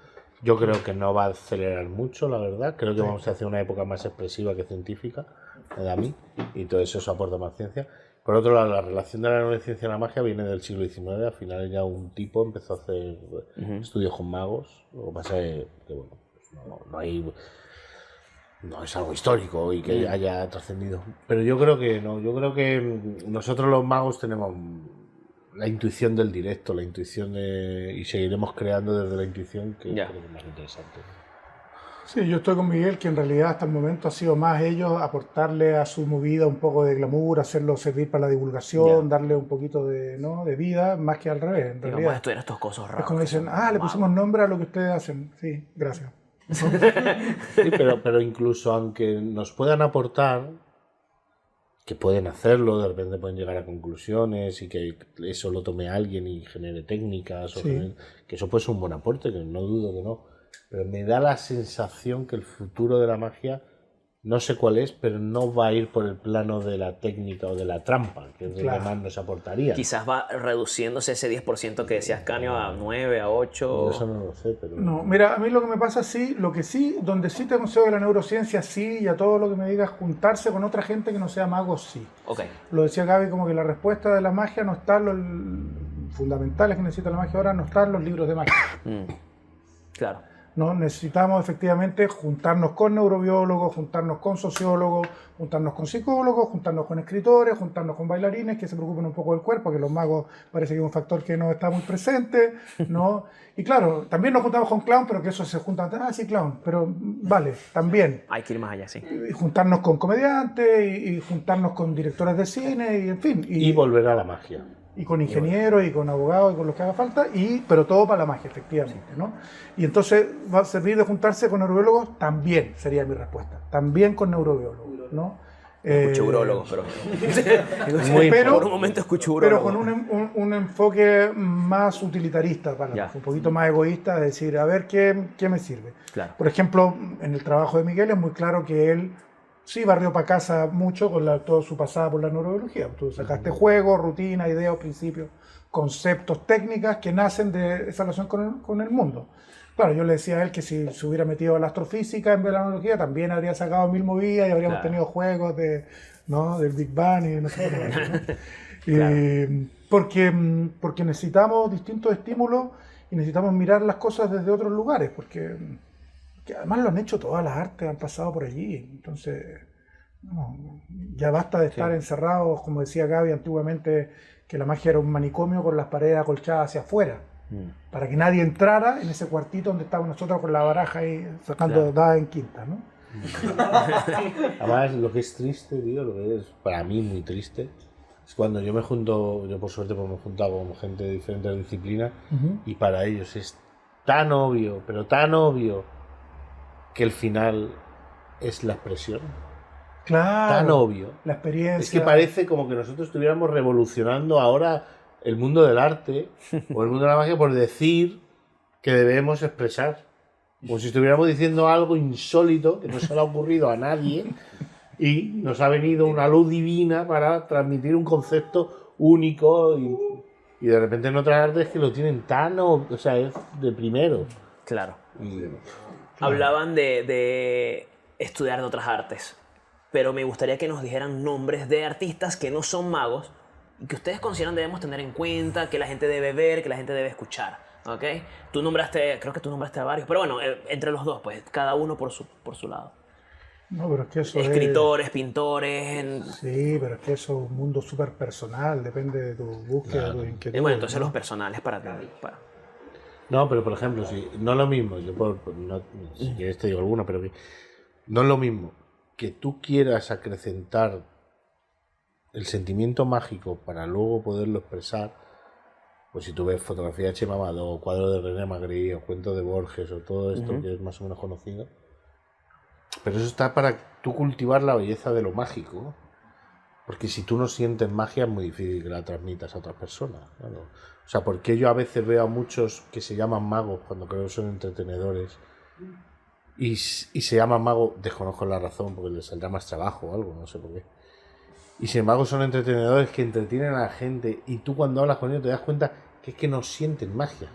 Yo creo que no va a acelerar mucho, la verdad. Creo que vamos a hacer una época más expresiva que científica, me da a mí, y todo eso aporta más ciencia. Por otro lado, la relación de la neurociencia y la magia viene del siglo XIX. Al final ya un tipo empezó a hacer estudios con magos. Lo que pasa es que bueno, pues no es algo histórico y que haya trascendido. Pero yo creo que no. Yo creo que nosotros los magos tenemos la intuición del directo, la intuición y seguiremos creando desde la intuición, que Ya. creo que es más interesante. Sí, yo estoy con Miguel, que en realidad hasta el momento ha sido más ellos aportarle a su movida un poco de glamour, hacerlo servir para la divulgación, darle un poquito de, ¿no?, de vida, más que al revés, en Y vamos a realidad. estudiar estos cosas Es raros. como que dicen, son le pusimos nombre a lo que ustedes hacen. Sí, gracias. Sí, pero incluso aunque nos puedan aportar, que pueden hacerlo, de repente pueden llegar a conclusiones y que eso lo tome alguien y genere técnicas, Sí. que eso puede ser un buen aporte, que no dudo que no. Pero me da la sensación que el futuro de la magia, no sé cuál es, pero no va a ir por el plano de la técnica o de la trampa, que es lo que Claro. más nos aportaría. Quizás va reduciéndose ese 10% que decías, Canio, a 9, a 8. Eso no lo sé, pero... No, mira, a mí lo que me pasa donde sí te concedo de la neurociencia, sí, y a todo lo que me digas, juntarse con otra gente que no sea mago, sí. Ok. Lo decía Gaby, como que la respuesta de la magia no está, los fundamentales que necesita la magia ahora no están los libros de magia. Claro. No, necesitamos efectivamente juntarnos con neurobiólogos, juntarnos con sociólogos, juntarnos con psicólogos, juntarnos con escritores, juntarnos con bailarines que se preocupen un poco del cuerpo, que los magos parece que es un factor que no está muy presente, ¿no? Y claro, también nos juntamos con clown, pero que eso se junta, sí, clown, pero vale, también. Hay que ir más allá, sí. Y juntarnos con comediantes y juntarnos con directores de cine y en fin. Y volver a la magia. Y con ingenieros y con abogados y con los que haga falta, pero todo para la magia, efectivamente, ¿no? Y entonces va a servir de juntarse con neurobiólogos, también sería mi respuesta, también con neurobiólogos, ¿no? Escucho urólogos, pero... Pero- Por un momento escucho Pero urólogos. con un enfoque más utilitarista, Ya. un poquito más egoísta, de decir, a ver, ¿qué me sirve? Claro. Por ejemplo, en el trabajo de Miguel es muy claro que él sí barrió para casa mucho con toda su pasada por la neurobiología. Tú sacaste juegos, rutinas, ideas, principios, conceptos, técnicas que nacen de esa relación con el mundo. Claro, yo le decía a él que si se hubiera metido a la astrofísica en vez de la neurología, también habría sacado 1000 movidas y habríamos Claro. tenido juegos del Big Bang y no sé qué más, ¿no? Claro. Porque necesitamos distintos estímulos y necesitamos mirar las cosas desde otros lugares, porque que además lo han hecho todas las artes, han pasado por allí. Entonces, no, ya basta de estar encerrados, como decía Gaby antiguamente, que la magia era un manicomio con las paredes acolchadas hacia afuera, para que nadie entrara en ese cuartito donde estábamos nosotros con la baraja ahí sacando dadas en quinta, ¿no? Además, lo que es triste, tío, lo que es para mí muy triste, es cuando yo me junto, yo por suerte pues me he juntado con gente de diferentes disciplinas y para ellos es tan obvio, pero tan obvio, que el final es la expresión. Claro, Tan obvio. la experiencia. Es que parece como que nosotros estuviéramos revolucionando ahora el mundo del arte o el mundo de la magia por decir que debemos expresar. Como si estuviéramos diciendo algo insólito que no se le ha ocurrido a nadie y nos ha venido una luz divina para transmitir un concepto único y de repente en otras artes que lo tienen tan... O sea, es de primero. Claro. Y, Hablaban de estudiar de otras artes, pero me gustaría que nos dijeran nombres de artistas que no son magos y que ustedes consideran debemos tener en cuenta, que la gente debe ver, que la gente debe escuchar. ¿Ok? Creo que tú nombraste a varios, pero bueno, entre los dos, pues, cada uno por su lado. No, pero es que eso Escritores, pintores. Sí, pero es que eso es un mundo súper personal, depende de tu búsqueda, de tu inquietud. Bueno, entonces ¿no? los personales para... No, pero por ejemplo, si no es lo mismo, si quieres te digo alguno, pero que no es lo mismo que tú quieras acrecentar el sentimiento mágico para luego poderlo expresar, pues si tú ves fotografía de Chema Amador, cuadros de René Magritte, o cuentos de Borges, o todo esto que es más o menos conocido, pero eso está para tú cultivar la belleza de lo mágico, porque si tú no sientes magia es muy difícil que la transmitas a otras personas, claro. O sea, porque yo a veces veo a muchos que se llaman magos cuando creo que son entretenedores y se llaman magos, desconozco la razón porque les saldrá más trabajo o algo, no sé por qué. Y sin embargo son entretenedores que entretienen a la gente y tú cuando hablas con ellos te das cuenta que es que no sienten magia.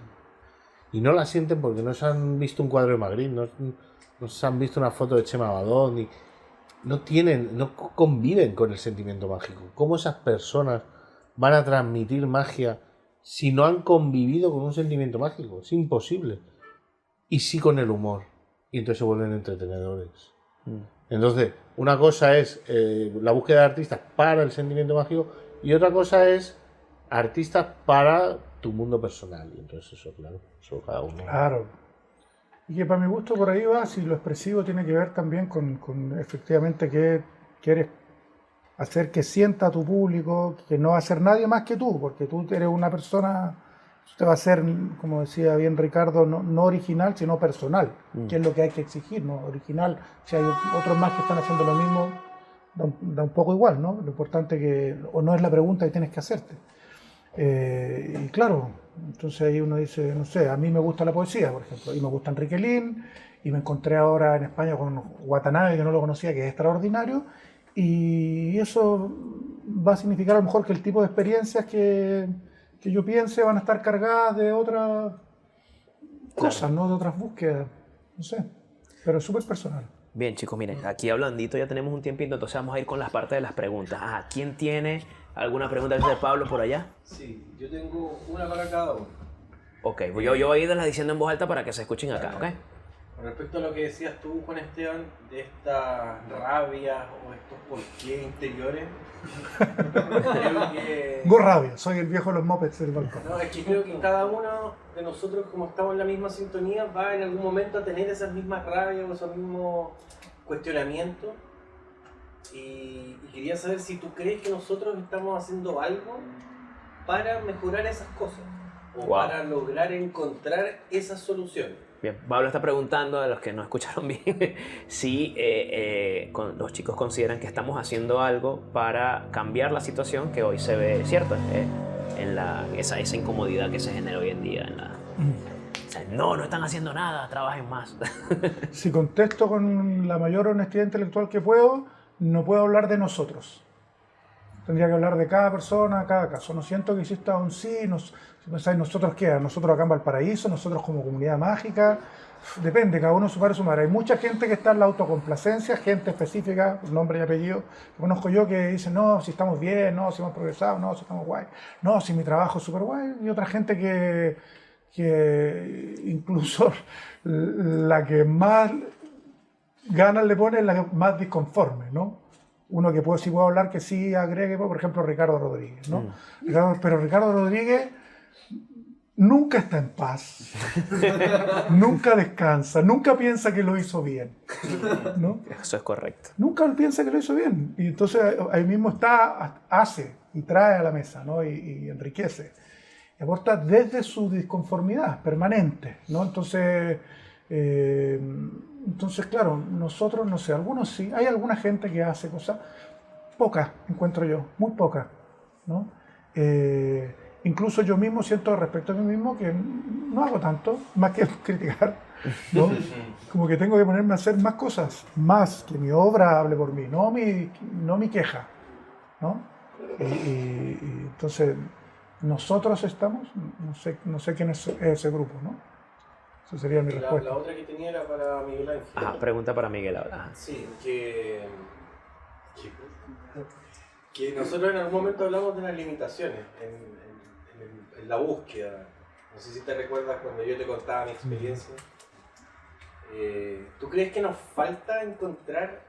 Y no la sienten porque no se han visto un cuadro de Magritte, no se han visto una foto de Chema Amador, ni no conviven con el sentimiento mágico. ¿Cómo esas personas van a transmitir magia si no han convivido con un sentimiento mágico? Es imposible. Y sí con el humor. Y entonces se vuelven entretenedores. Entonces, una cosa es la búsqueda de artistas para el sentimiento mágico y otra cosa es artistas para tu mundo personal. Y entonces eso, claro, eso cada uno. Claro. Y que para mi gusto por ahí va, si lo expresivo tiene que ver también con efectivamente que quieres hacer que sienta a tu público, que no va a ser nadie más que tú, porque tú eres una persona, usted va a ser, como decía bien Ricardo, no original, sino personal, que es lo que hay que exigir, ¿no? Original, si hay otros más que están haciendo lo mismo, da un poco igual, ¿no? Lo importante que, o no es la pregunta que tienes que hacerte. Y claro, entonces ahí uno dice, no sé, a mí me gusta la poesía, por ejemplo, y me gusta Enrique Lin, y me encontré ahora en España con Watanabe, que no lo conocía, que es extraordinario, y eso va a significar a lo mejor que el tipo de experiencias que yo piense van a estar cargadas de otras cosas, ¿no? De otras búsquedas, no sé, pero es súper personal. Bien, chicos, miren, aquí hablandito ya tenemos un tiempito, entonces vamos a ir con las partes de las preguntas. Ajá, ¿quién tiene alguna pregunta de Pablo por allá? Sí, yo tengo una para cada uno. Ok, pues yo voy a irlas diciendo en voz alta para que se escuchen acá, ¿ok? Con respecto a lo que decías tú, Juan Esteban, de estas rabias o estos porqués interiores, creo que... Go rabia, soy el viejo de los mopeds del balcón. No, es que creo que cada uno de nosotros, como estamos en la misma sintonía, va en algún momento a tener esas mismas rabias o esos mismos cuestionamientos. Y quería saber si tú crees que nosotros estamos haciendo algo para mejorar esas cosas o para lograr encontrar esas soluciones. Bien, Pablo está preguntando a los que no escucharon bien si los chicos consideran que estamos haciendo algo para cambiar la situación que hoy se ve, ¿cierto? En esa incomodidad que se genera hoy en día. O sea, no están haciendo nada, trabajen más. Si contesto con la mayor honestidad intelectual que puedo, no puedo hablar de nosotros. Tendría que hablar de cada persona, cada caso. No siento que exista un sí, si pensáis nosotros qué, nosotros acá en Valparaíso, nosotros como comunidad mágica, depende, cada uno su padre su madre. Hay mucha gente que está en la autocomplacencia, gente específica, nombre y apellido, que conozco yo que dicen, no, si estamos bien, no, si hemos progresado, no, si estamos guay, no, si mi trabajo es súper guay, y otra gente que incluso la que más ganas le pone es la que más disconforme, ¿no? Uno que sí puedo hablar que sí agregue, por ejemplo, Ricardo Rodríguez, ¿no? Pero Ricardo Rodríguez nunca está en paz, nunca descansa, nunca piensa que lo hizo bien, ¿no? Eso es correcto. Nunca piensa que lo hizo bien. Y entonces ahí mismo hace y trae a la mesa, ¿no? Y enriquece. Y aporta desde su disconformidad permanente, ¿no? Entonces, claro, nosotros, no sé, algunos sí, hay alguna gente que hace cosas, pocas, encuentro yo, muy pocas, ¿no? Incluso yo mismo siento respecto a mí mismo que no hago tanto, más que criticar, ¿no? Como que tengo que ponerme a hacer más cosas, más que mi obra hable por mí, no mi queja, ¿no? Y entonces, nosotros estamos, no sé quién es ese grupo, ¿no? Esa sería mi respuesta. La otra que tenía era para Miguel Ángel. Ajá, pregunta para Miguel ahora. Ajá. Sí, que nosotros en algún momento hablamos de las limitaciones en la búsqueda. No sé si te recuerdas cuando yo te contaba mi experiencia. ¿Tú crees que nos falta encontrar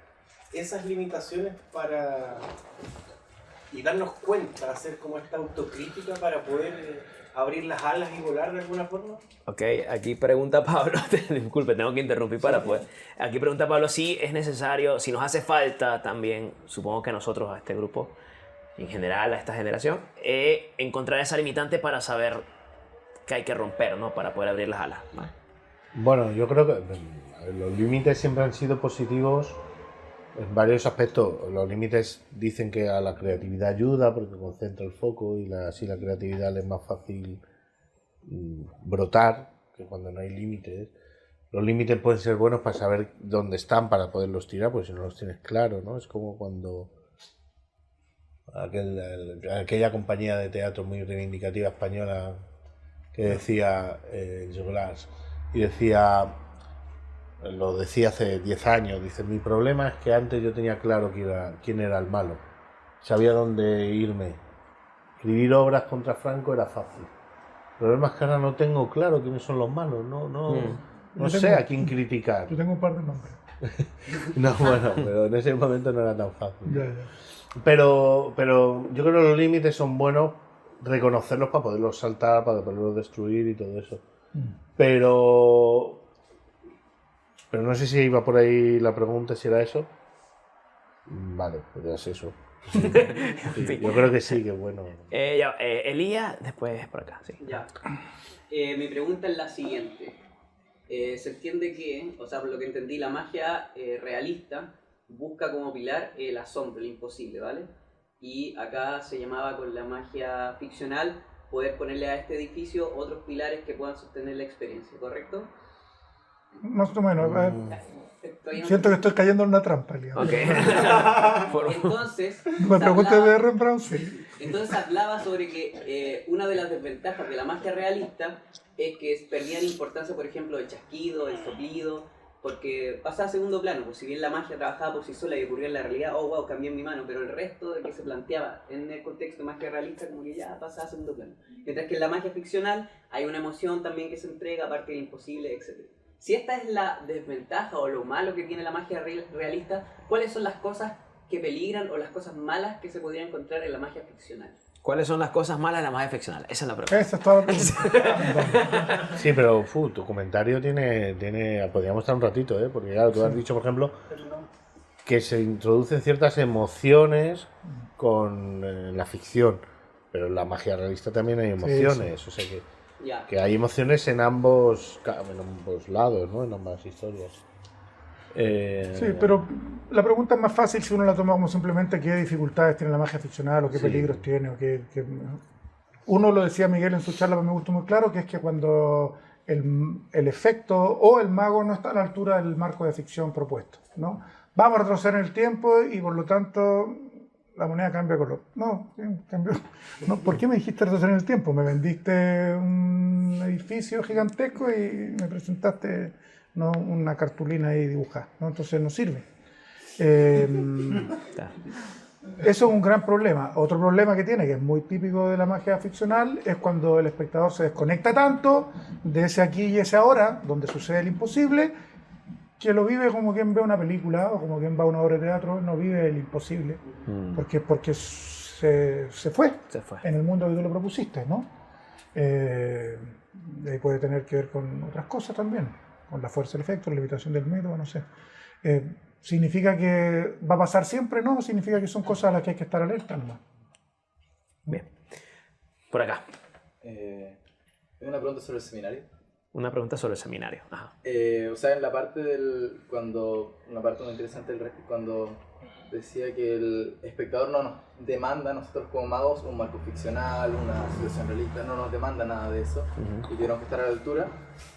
esas limitaciones y darnos cuenta, hacer como esta autocrítica para poder abrir las alas y volar de alguna forma? Ok, aquí pregunta Pablo, disculpe, tengo que interrumpir para poder. Aquí pregunta Pablo si es necesario, si nos hace falta también, supongo que nosotros a este grupo, en general a esta generación, encontrar esa limitante para saber que hay que romper, ¿no? Para poder abrir las alas, ¿vale? Bueno, yo creo que los límites siempre han sido positivos en varios aspectos. Los límites dicen que a la creatividad ayuda porque concentra el foco y así la creatividad le es más fácil brotar que cuando no hay límites. Los límites pueden ser buenos para saber dónde están, para poderlos tirar, porque si no los tienes claro, ¿no? Es como cuando aquella compañía de teatro muy reivindicativa española que decía Joglars, y decía, lo decía hace 10 años, dice, mi problema es que antes yo tenía claro quién era el malo, sabía dónde irme, escribir obras contra Franco era fácil, el problema es que ahora no tengo claro quiénes son los malos, no sé a quién criticar. Yo tengo un par de nombres. No, bueno, pero en ese momento no era tan fácil. Ya. Pero yo creo que los límites son buenos reconocerlos para poderlos saltar, para poderlos destruir y todo eso. Pero no sé si iba por ahí la pregunta, si era eso. Vale, pues ya es eso. Sí, yo creo que sí, que bueno. Elías, después por acá, sí. Ya. Mi pregunta es la siguiente. Se entiende que, o sea, por lo que entendí, la magia realista busca como pilar el asombro, el imposible, ¿vale? Y acá se llamaba con la magia ficcional poder ponerle a este edificio otros pilares que puedan sostener la experiencia, ¿correcto? Más o menos. Todavía no- Siento que estoy cayendo en una trampa, Elías. Ok. Entonces, Me pregunté de Rembrandt, sí. entonces hablaba sobre que una de las desventajas de la magia realista es que perdían importancia, por ejemplo, el chasquido, el soplido, porque pasaba a segundo plano. Pues si bien la magia trabajaba por sí sola y ocurría en la realidad, oh wow, cambié mi mano, pero el resto de que se planteaba en el contexto de magia realista como que ya pasaba a segundo plano. Mientras que en la magia ficcional hay una emoción también que se entrega, aparte del imposible, etc. Si esta es la desventaja o lo malo que tiene la magia realista, ¿cuáles son las cosas que peligran o las cosas malas que se podrían encontrar en la magia ficcional? ¿Cuáles son las cosas malas de la magia ficcional? Esa es la pregunta. Esa es toda la pregunta. Sí, pero tu comentario tiene. Podríamos estar un ratito, ¿eh? Porque claro, tú has dicho, por ejemplo, que se introducen ciertas emociones con la ficción, pero en la magia realista también hay emociones, o sea Ya. que hay emociones en ambos lados, ¿no? En ambas historias. Sí, pero la pregunta es más fácil si uno la toma como simplemente qué dificultades tiene la magia ficcional o qué peligros tiene. Uno lo decía Miguel en su charla, pero me gustó muy claro, que es que cuando el efecto o el mago no está a la altura del marco de ficción propuesto, ¿no? Vamos a retroceder en el tiempo y por lo tanto la moneda cambia de color. No, cambió. No, ¿por qué me dijiste retroceder en el tiempo? Me vendiste un edificio gigantesco y me presentaste una cartulina ahí dibujada, ¿no? Entonces no sirve. Eso es un gran problema. Otro problema que tiene, que es muy típico de la magia ficcional, es cuando el espectador se desconecta tanto de ese aquí y ese ahora, donde sucede el imposible, que lo vive como quien ve una película o como quien va a una obra de teatro, no vive el imposible, porque se fue Se fue. en el mundo que tú le propusiste, ¿no? Y puede tener que ver con otras cosas también, con la fuerza del efecto, la limitación del método, no sé. ¿Significa que va a pasar siempre? No, significa que son cosas a las que hay que estar alerta nomás. Bien. Por acá. Tengo una pregunta sobre el seminario. Una pregunta sobre el seminario. Ajá. O sea, en la parte una parte muy interesante cuando decía que el espectador no nos demanda a nosotros como magos un marco ficcional, una situación realista, no nos demanda nada de eso y tenemos que estar a la altura.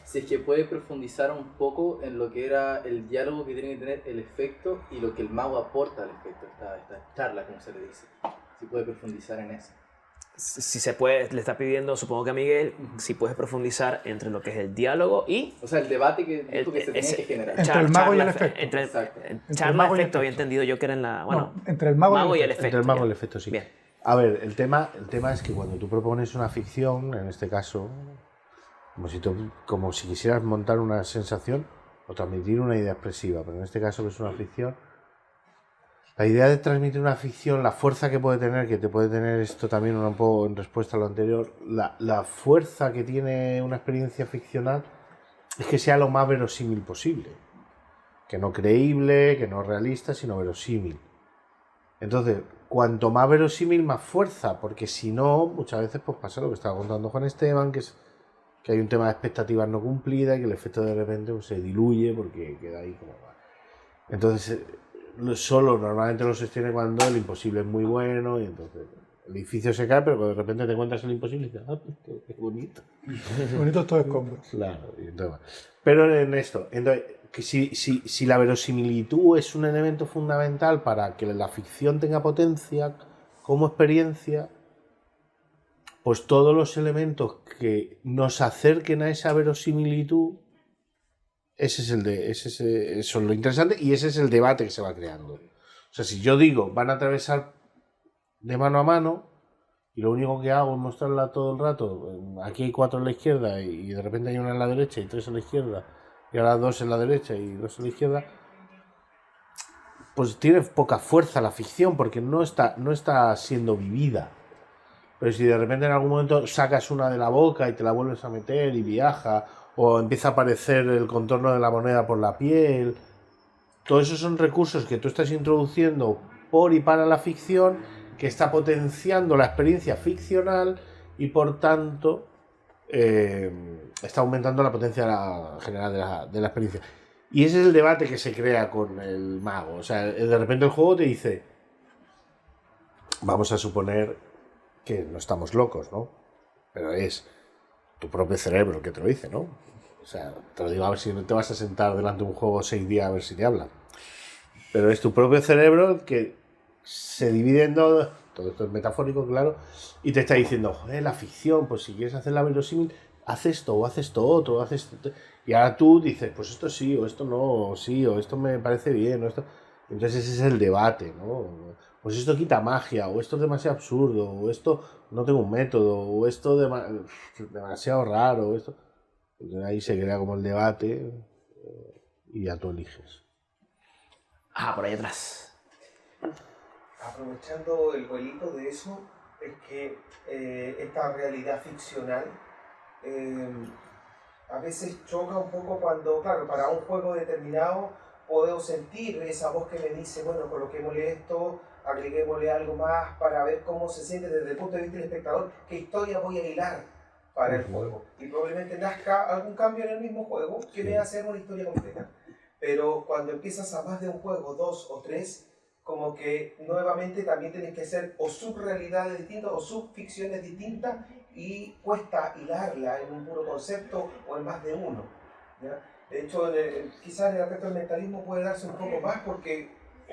Si es que puede profundizar un poco en lo que era el diálogo que tiene que tener el efecto y lo que el mago aporta al efecto, esta charla, como se le dice. Si puede profundizar en eso. Si se puede, le está pidiendo, supongo que a Miguel, si puedes profundizar entre lo que es el diálogo y O sea, el debate que dijo que se tenía que generar. Entre el mago y el charla, efecto. Entre Exacto. el charla, mago y el efecto, había efecto. entendido yo que era en la... Bueno, No, entre el mago, y el efecto. Entre el mago y bien. el efecto, sí. Bien. A ver, el tema es que cuando tú propones una ficción, en este caso, como si quisieras montar una sensación o transmitir una idea expresiva, pero en este caso que es una ficción, la idea de transmitir una ficción, la fuerza que puede tener, que te puede tener esto también un poco en respuesta a lo anterior, la fuerza que tiene una experiencia ficcional es que sea lo más verosímil posible. Que no creíble, que no realista, sino verosímil. Entonces, cuanto más verosímil, más fuerza, porque si no, muchas veces pues pasa lo que estaba contando Juan Esteban, que hay un tema de expectativas no cumplidas y que el efecto de repente pues, se diluye porque queda ahí como... Entonces, solo normalmente lo sostiene cuando el imposible es muy bueno y entonces el edificio se cae, pero cuando de repente te encuentras el imposible y dices, ah, pues qué bonito. Bonito todo escombros. Claro, y entonces, pero en esto, entonces, que si la verosimilitud es un elemento fundamental para que la ficción tenga potencia como experiencia, pues todos los elementos que nos acerquen a esa verosimilitud, eso es lo interesante y ese es el debate que se va creando. O sea, si yo digo, van a atravesar de mano a mano y lo único que hago es mostrarla todo el rato, aquí hay 4 en la izquierda y de repente hay una en la derecha y 3 en la izquierda y ahora 2 en la derecha y 2 en la izquierda, pues tiene poca fuerza la ficción porque no está siendo vivida. Pero si de repente en algún momento sacas una de la boca y te la vuelves a meter y viaja, o empieza a aparecer el contorno de la moneda por la piel, todos esos son recursos que tú estás introduciendo por y para la ficción, que está potenciando la experiencia ficcional y por tanto está aumentando la potencia general de la experiencia. Y ese es el debate que se crea con el mago. O sea, de repente el juego te dice, vamos a suponer que no estamos locos, ¿no? Pero es tu propio cerebro el que te lo dice, ¿no? O sea, te lo digo a ver si no te vas a sentar delante de un juego 6 días a ver si te hablan. Pero es tu propio cerebro el que se divide en dos, todo esto es metafórico, claro, y te está diciendo, joder, la ficción, pues si quieres hacer la verosímil, haz esto, o haz esto otro, haz esto. Y ahora tú dices, pues esto sí, o esto no, o sí, o esto me parece bien, o esto. Entonces ese es el debate, ¿no? Pues esto quita magia, o esto es demasiado absurdo, o esto no tengo un método, o esto demasiado raro, o esto. Entonces ahí se crea como el debate y ya tú eliges. Por ahí atrás. Aprovechando el vuelito de eso, es que esta realidad ficcional a veces choca un poco cuando, claro, para un juego determinado puedo sentir esa voz que me dice, bueno, coloquémosle esto, agreguémosle algo más para ver cómo se siente desde el punto de vista del espectador, qué historia voy a hilar para el juego. Y probablemente nazca algún cambio en el mismo juego que me hace una historia completa. Pero cuando empiezas a más de un juego, 2 o 3, como que nuevamente también tienes que hacer o subrealidades distintas o subficciones distintas y cuesta hilarla en un puro concepto o en más de uno, ¿ya? De hecho, quizás en el aspecto del mentalismo puede darse un poco más porque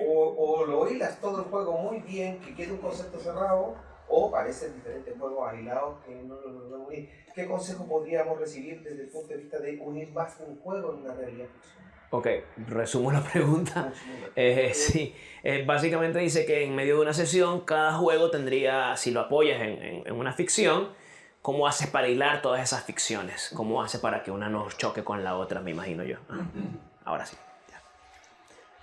o lo hilas todo el juego muy bien, que quede un concepto cerrado, o parecen diferentes juegos aislados que no lo unir. ¿Qué consejo podríamos recibir desde el punto de vista de unir más un juego en una realidad ficcional? Ok, resumo la pregunta. Sí, básicamente dice que en medio de una sesión cada juego tendría, si lo apoyas en una ficción, ¿cómo haces para hilar todas esas ficciones? ¿Cómo haces para que una no choque con la otra, me imagino yo? Ahora sí.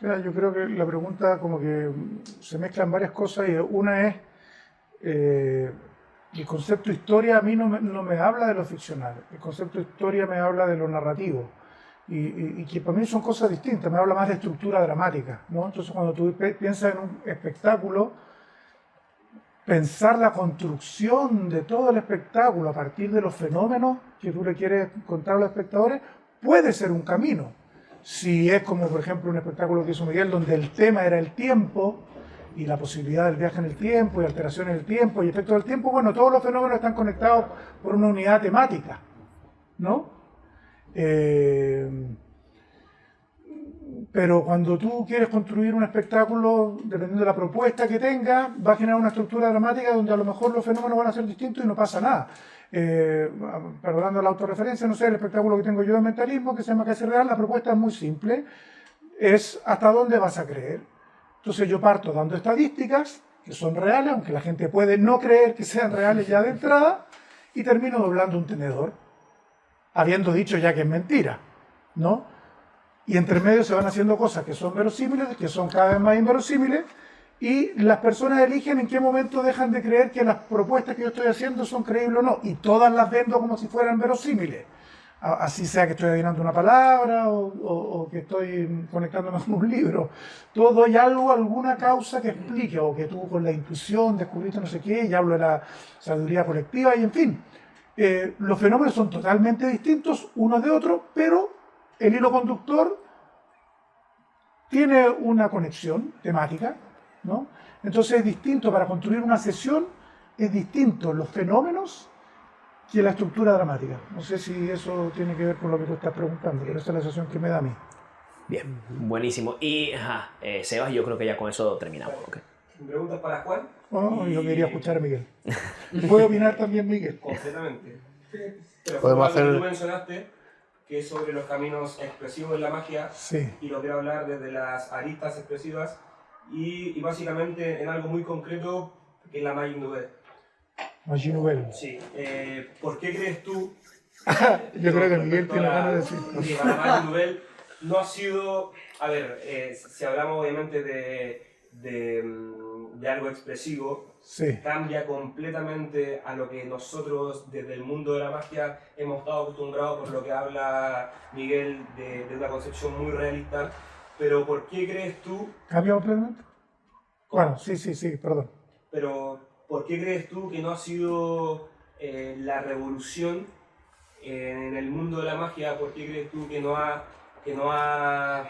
Mira, yo creo que la pregunta como que se mezclan varias cosas y una es el concepto historia a mí no me habla de lo ficcional, el concepto historia me habla de lo narrativo. Y que para mí son cosas distintas, me habla más de estructura dramática, ¿no? Entonces cuando tú piensas en un espectáculo, pensar la construcción de todo el espectáculo a partir de los fenómenos que tú le quieres contar a los espectadores puede ser un camino. Si es como por ejemplo un espectáculo que hizo Miguel donde el tema era el tiempo y la posibilidad del viaje en el tiempo y alteraciones del tiempo y efectos del tiempo, bueno, todos los fenómenos están conectados por una unidad temática, ¿no? Pero cuando tú quieres construir un espectáculo, dependiendo de la propuesta que tengas, va a generar una estructura dramática donde a lo mejor los fenómenos van a ser distintos y no pasa nada. Perdonando la autorreferencia, no sé, el espectáculo que tengo yo de mentalismo, que se llama Casi Real, la propuesta es muy simple, es hasta dónde vas a creer. Entonces yo parto dando estadísticas que son reales, aunque la gente puede no creer que sean reales ya de entrada, y termino doblando un tenedor, habiendo dicho ya que es mentira, ¿no? Y entre medio se van haciendo cosas que son verosímiles, que son cada vez más inverosímiles, y las personas eligen en qué momento dejan de creer que las propuestas que yo estoy haciendo son creíbles o no, y todas las vendo como si fueran verosímiles. Así sea que estoy adivinando una palabra o que estoy conectándome con un libro. Todo hay algo, alguna causa que explique, o que tú con la intuición descubriste no sé qué, y hablo de la sabiduría colectiva, y en fin. Los fenómenos son totalmente distintos unos de otros, pero el hilo conductor tiene una conexión temática, ¿no? Entonces es distinto, para construir una sesión, es distinto los fenómenos que la estructura dramática. No sé si eso tiene que ver con lo que tú estás preguntando, pero esa es la sensación que me da a mí. Bien, buenísimo. Y, Sebas, yo creo que ya con eso terminamos. Okay. ¿Preguntas para Juan? Oh, yo quería escuchar a Miguel. ¿Puede opinar también Miguel? Completamente. Pero Podemos Juan, hacer... tú mencionaste que es sobre los caminos expresivos de la magia, Sí. y lo quiero hablar desde las aristas expresivas y básicamente en algo muy concreto, que es la Magic Nouvelle. Magic Nouvelle. Sí. ¿Por qué crees tú? Yo creo que Miguel tiene ganas de decirlo. Que la Magic Nouvelle no ha sido, a ver, si hablamos obviamente de algo expresivo, Sí. cambia completamente a lo que nosotros desde el mundo de la magia hemos estado acostumbrados, por lo que habla Miguel de una concepción muy realista. Pero ¿por qué crees tú? ¿Cambia completamente? Bueno, sí, perdón. Pero ¿por qué crees tú que no ha sido la revolución en el mundo de la magia? ¿Por qué crees tú que no ha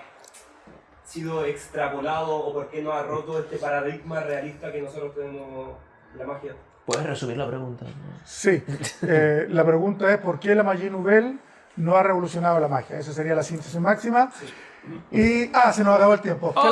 sido extrapolado, o por qué no ha roto este paradigma realista que nosotros tenemos en la magia? ¿Puedes resumir la pregunta? Sí, la pregunta es ¿por qué la magie nouvelle no ha revolucionado la magia? Esa sería la síntesis máxima. Y, se nos acabó el tiempo. Muchas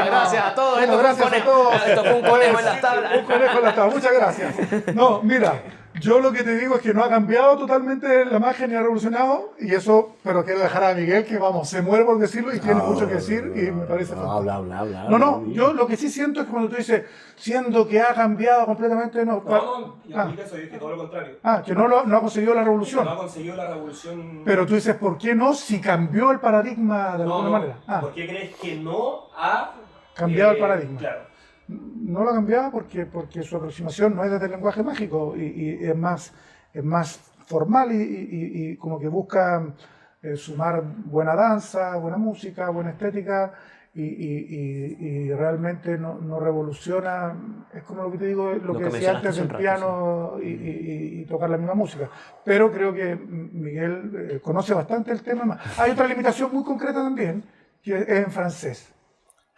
gracias a todos. Bueno, gracias a todos. Esto fue un conejo en la tabla. Un conejo en la tabla, muchas gracias. No, mira, yo lo que te digo es que no ha cambiado totalmente la magia ni ha revolucionado, y eso, pero quiero dejar a Miguel que, vamos, se muere por decirlo y tiene mucho que decir y me parece fantástico. Habla. No, yo lo que sí siento es que cuando tú dices, siendo que ha cambiado completamente, no. Yo dije eso, yo dije todo lo contrario. Que no ha conseguido la revolución. No ha conseguido la revolución. Pero tú dices, ¿por qué no? Si cambió el paradigma de alguna manera. ¿Por qué crees que no ha cambiado el paradigma? Claro. No lo ha cambiado porque su aproximación no es desde el lenguaje mágico y es más formal y como que busca sumar buena danza, buena música, buena estética y realmente no revoluciona. Es como lo que te digo, lo que decía antes del piano y tocar la misma música. Pero creo que Miguel conoce bastante el tema. Hay otra limitación muy concreta también, que es en francés.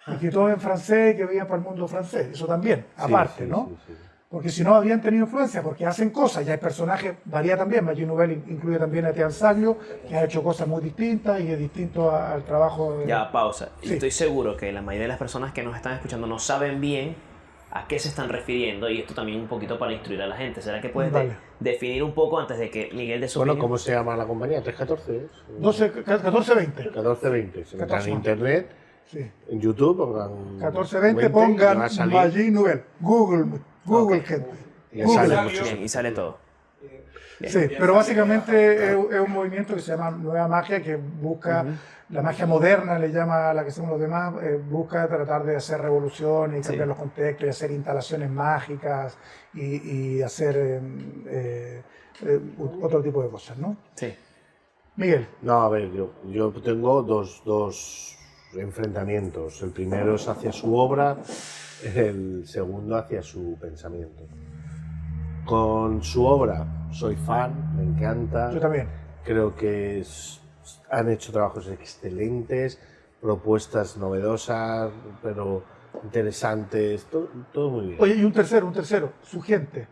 Y que todo en francés, que veían para el mundo francés, eso también, aparte, ¿no? Sí. Porque si no habían tenido influencia, porque hacen cosas, ya hay personajes, varía también, Magie Nouvelle incluye también a Etienne Saglio, que ha hecho cosas muy distintas y es distinto al trabajo de... Ya, pausa. Sí. Estoy seguro que la mayoría de las personas que nos están escuchando no saben bien a qué se están refiriendo, y esto también un poquito para instruir a la gente. ¿Será que puedes definir un poco antes de que Miguel de su Bueno, opinión? ¿cómo se llama la compañía? 314. 1420. 1420. Se metan en internet, Sí. en YouTube, pongan 1420, pongan Magie Nouvelle. Google gente. Y sale mucho. Bien, y sale todo. Sí, pero básicamente es un movimiento que se llama Nueva Magia, que busca, la magia moderna le llama a la que somos los demás, busca tratar de hacer revolución y cambiar los contextos y hacer instalaciones mágicas y hacer otro tipo de cosas, ¿no? Sí. Miguel. No, a ver, yo tengo dos enfrentamientos. El primero es hacia su obra, el segundo hacia su pensamiento. Con su obra soy fan, me encanta. Yo también. Creo que han hecho trabajos excelentes, propuestas novedosas, pero interesantes, todo muy bien. Oye, y un tercero, su gente.